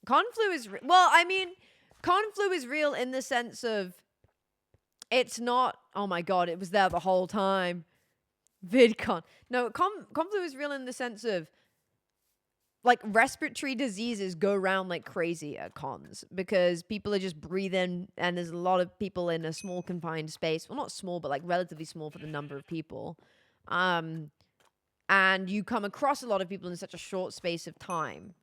Con flu is well, I mean, con flu is real in the sense of it's not, oh my god, it was there the whole time. VidCon. No, con flu is real in the sense of like respiratory diseases go around like crazy at cons because people are just breathing and there's a lot of people in a small confined space. Well, not small, but like relatively small for the number of people. And you come across a lot of people in such a short space of time.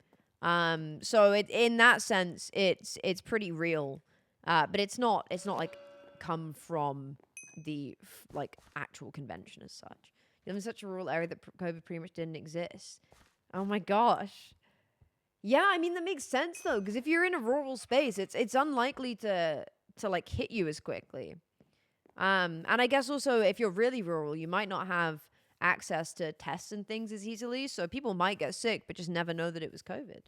So in that sense, it's pretty real. But it's not like come from the like actual convention as such. You live in such a rural area that COVID pretty much didn't exist. Oh my gosh. Yeah, I mean that makes sense though, because if you're in a rural space, it's unlikely to like hit you as quickly. And I guess also if you're really rural, you might not have access to tests and things as easily, so people might get sick but just never know that it was COVID.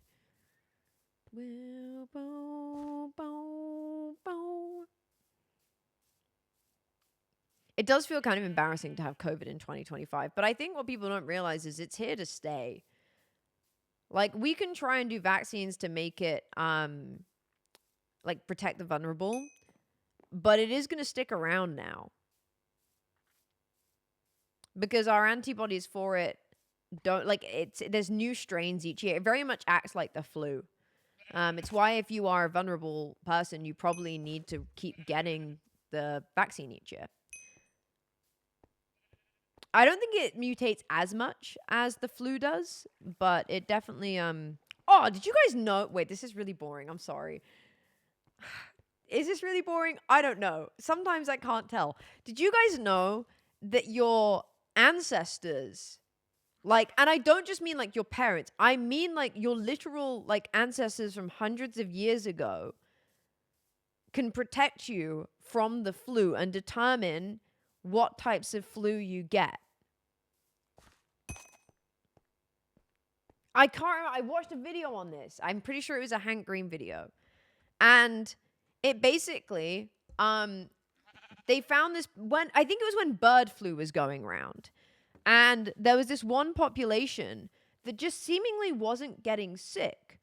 It does feel kind of embarrassing to have COVID in 2025, but I think what people don't realize is it's here to stay. Like, we can try and do vaccines to make it, like, protect the vulnerable, but it is going to stick around now. Because our antibodies for it don't, like, there's new strains each year. It very much acts like the flu. It's why if you are a vulnerable person, you probably need to keep getting the vaccine each year. I don't think it mutates as much as the flu does, but it definitely, Oh, did you guys know? Wait, this is really boring. I'm sorry. Is this really boring? I don't know. Sometimes I can't tell. Did you guys know that your ancestors, like, and I don't just mean like your parents, I mean like your literal, like, ancestors from hundreds of years ago can protect you from the flu and determine what types of flu you get. I can't remember. I watched a video on this. I'm pretty sure it was a Hank Green video. And it basically, they found this when, I think it was when bird flu was going around. And there was this one population that just seemingly wasn't getting sick.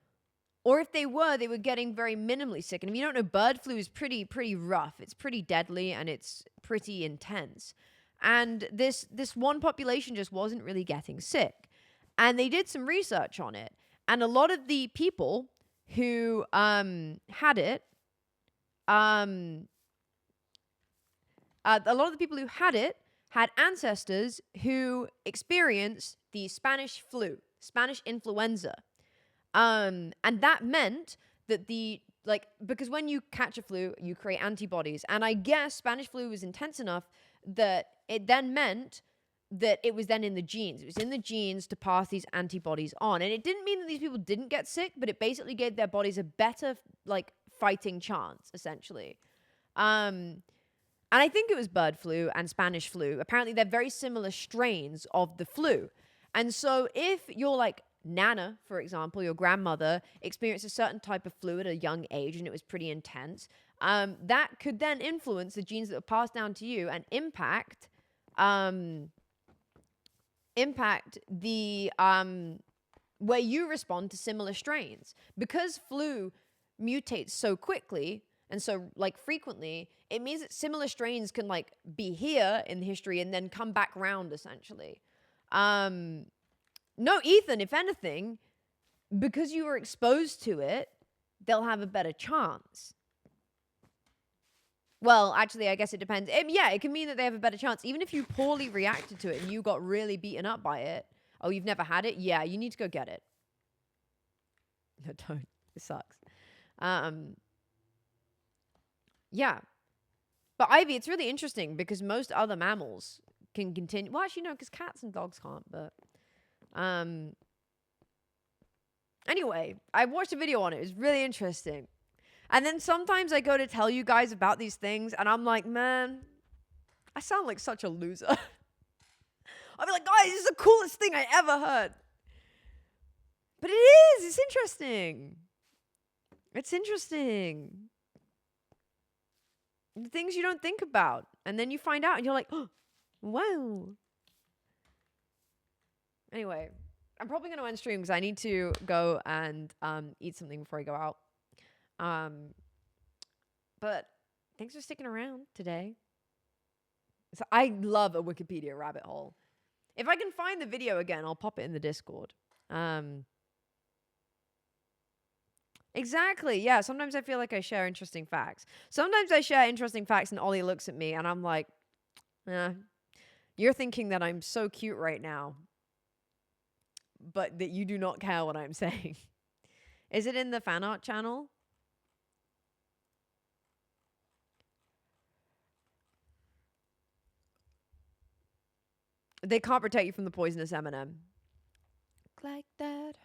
Or if they were getting very minimally sick. And if you don't know, bird flu is pretty rough. It's pretty deadly and it's pretty intense. And this one population just wasn't really getting sick. And they did some research on it. And a lot of the people who had it, a lot of the people who had it had ancestors who experienced the Spanish flu, Spanish influenza. And that meant that because when you catch a flu, you create antibodies. And I guess Spanish flu was intense enough that it then meant that it was then in the genes. It was in the genes to pass these antibodies on. And it didn't mean that these people didn't get sick, but it basically gave their bodies a better, like, fighting chance, essentially. And I think it was bird flu and Spanish flu. Apparently, they're very similar strains of the flu. And so if you're like Nana, for example, your grandmother experienced a certain type of flu at a young age and it was pretty intense, that could then influence the genes that were passed down to you and impact the where you respond to similar strains. Because flu mutates so quickly and so like frequently, it means that similar strains can like be here in history and then come back around essentially. No, Ethan, if anything, because you were exposed to it, they'll have a better chance. Well, actually, I guess it depends. Yeah, it can mean that they have a better chance. Even if you poorly reacted to it and you got really beaten up by it. Oh, you've never had it? Yeah, you need to go get it. No, don't. It sucks. Yeah. But Ivy, it's really interesting because most other mammals can continue. Well, actually, no, because cats and dogs can't. But Anyway, I watched a video on it. It was really interesting. And then sometimes I go to tell you guys about these things, and I'm like, man, I sound like such a loser. I'll be like, guys, this is the coolest thing I ever heard. But it is. It's interesting. It's interesting. The things you don't think about. And then you find out, and you're like, oh, wow. Anyway, I'm probably going to end stream because I need to go and eat something before I go out. But thanks for sticking around today. So I love a Wikipedia rabbit hole. If I can find the video again, I'll pop it in the Discord. Exactly. Yeah. Sometimes I feel like I share interesting facts. Sometimes I share interesting facts and Ollie looks at me and I'm like, you're thinking that I'm so cute right now, but that you do not care what I'm saying. Is it in the fan art channel? They can't protect you from the poisonous M&M. Like that.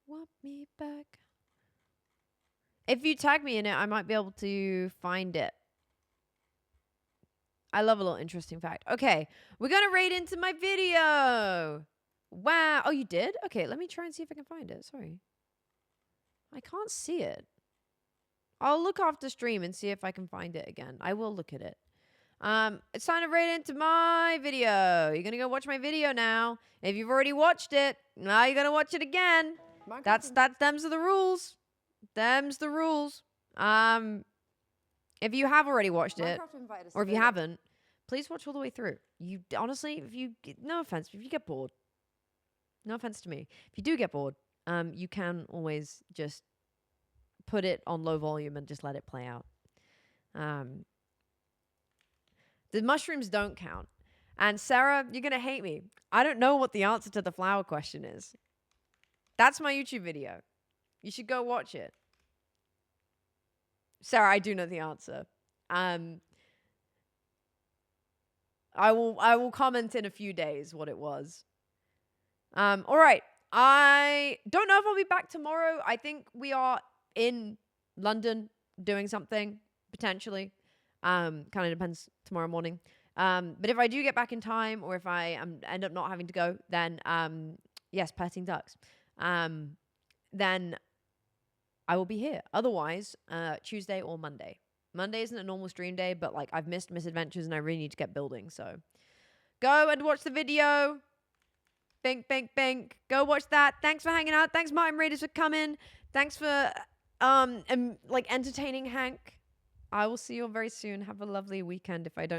Want me back? If you tag me in it, I might be able to find it. I love a little interesting fact. Okay, we're gonna raid into my video. Wow. Oh, you did? Okay, let me try and see if I can find it. Sorry. I can't see it. I'll look after stream and see if I can find it again. I will look at it. It's time to raid into my video. You're gonna go watch my video now. If you've already watched it, now you're gonna watch it again. Them's are the rules. Them's the rules. If you have already watched it, or if you haven't, please watch all the way through. You honestly, no offense, if you get bored, no offense to me, if you do get bored, you can always just put it on low volume and just let it play out. The mushrooms don't count. And Sarah, you're gonna hate me. I don't know what the answer to the flower question is. That's my YouTube video. You should go watch it. Sarah, I do know the answer. I will comment in a few days what it was. All right. I don't know if I'll be back tomorrow. I think we are in London doing something, potentially. Kind of depends tomorrow morning. But if I do get back in time, or if I end up not having to go, then yes, petting ducks. Then I will be here. Otherwise, Tuesday or Monday. Monday isn't a normal stream day, but like I've missed Misadventures and I really need to get building. So go and watch the video. Bink, bink, bink. Go watch that. Thanks for hanging out. Thanks, Martin Raiders, for coming. Thanks for entertaining Hank. I will see you all very soon. Have a lovely weekend if I don't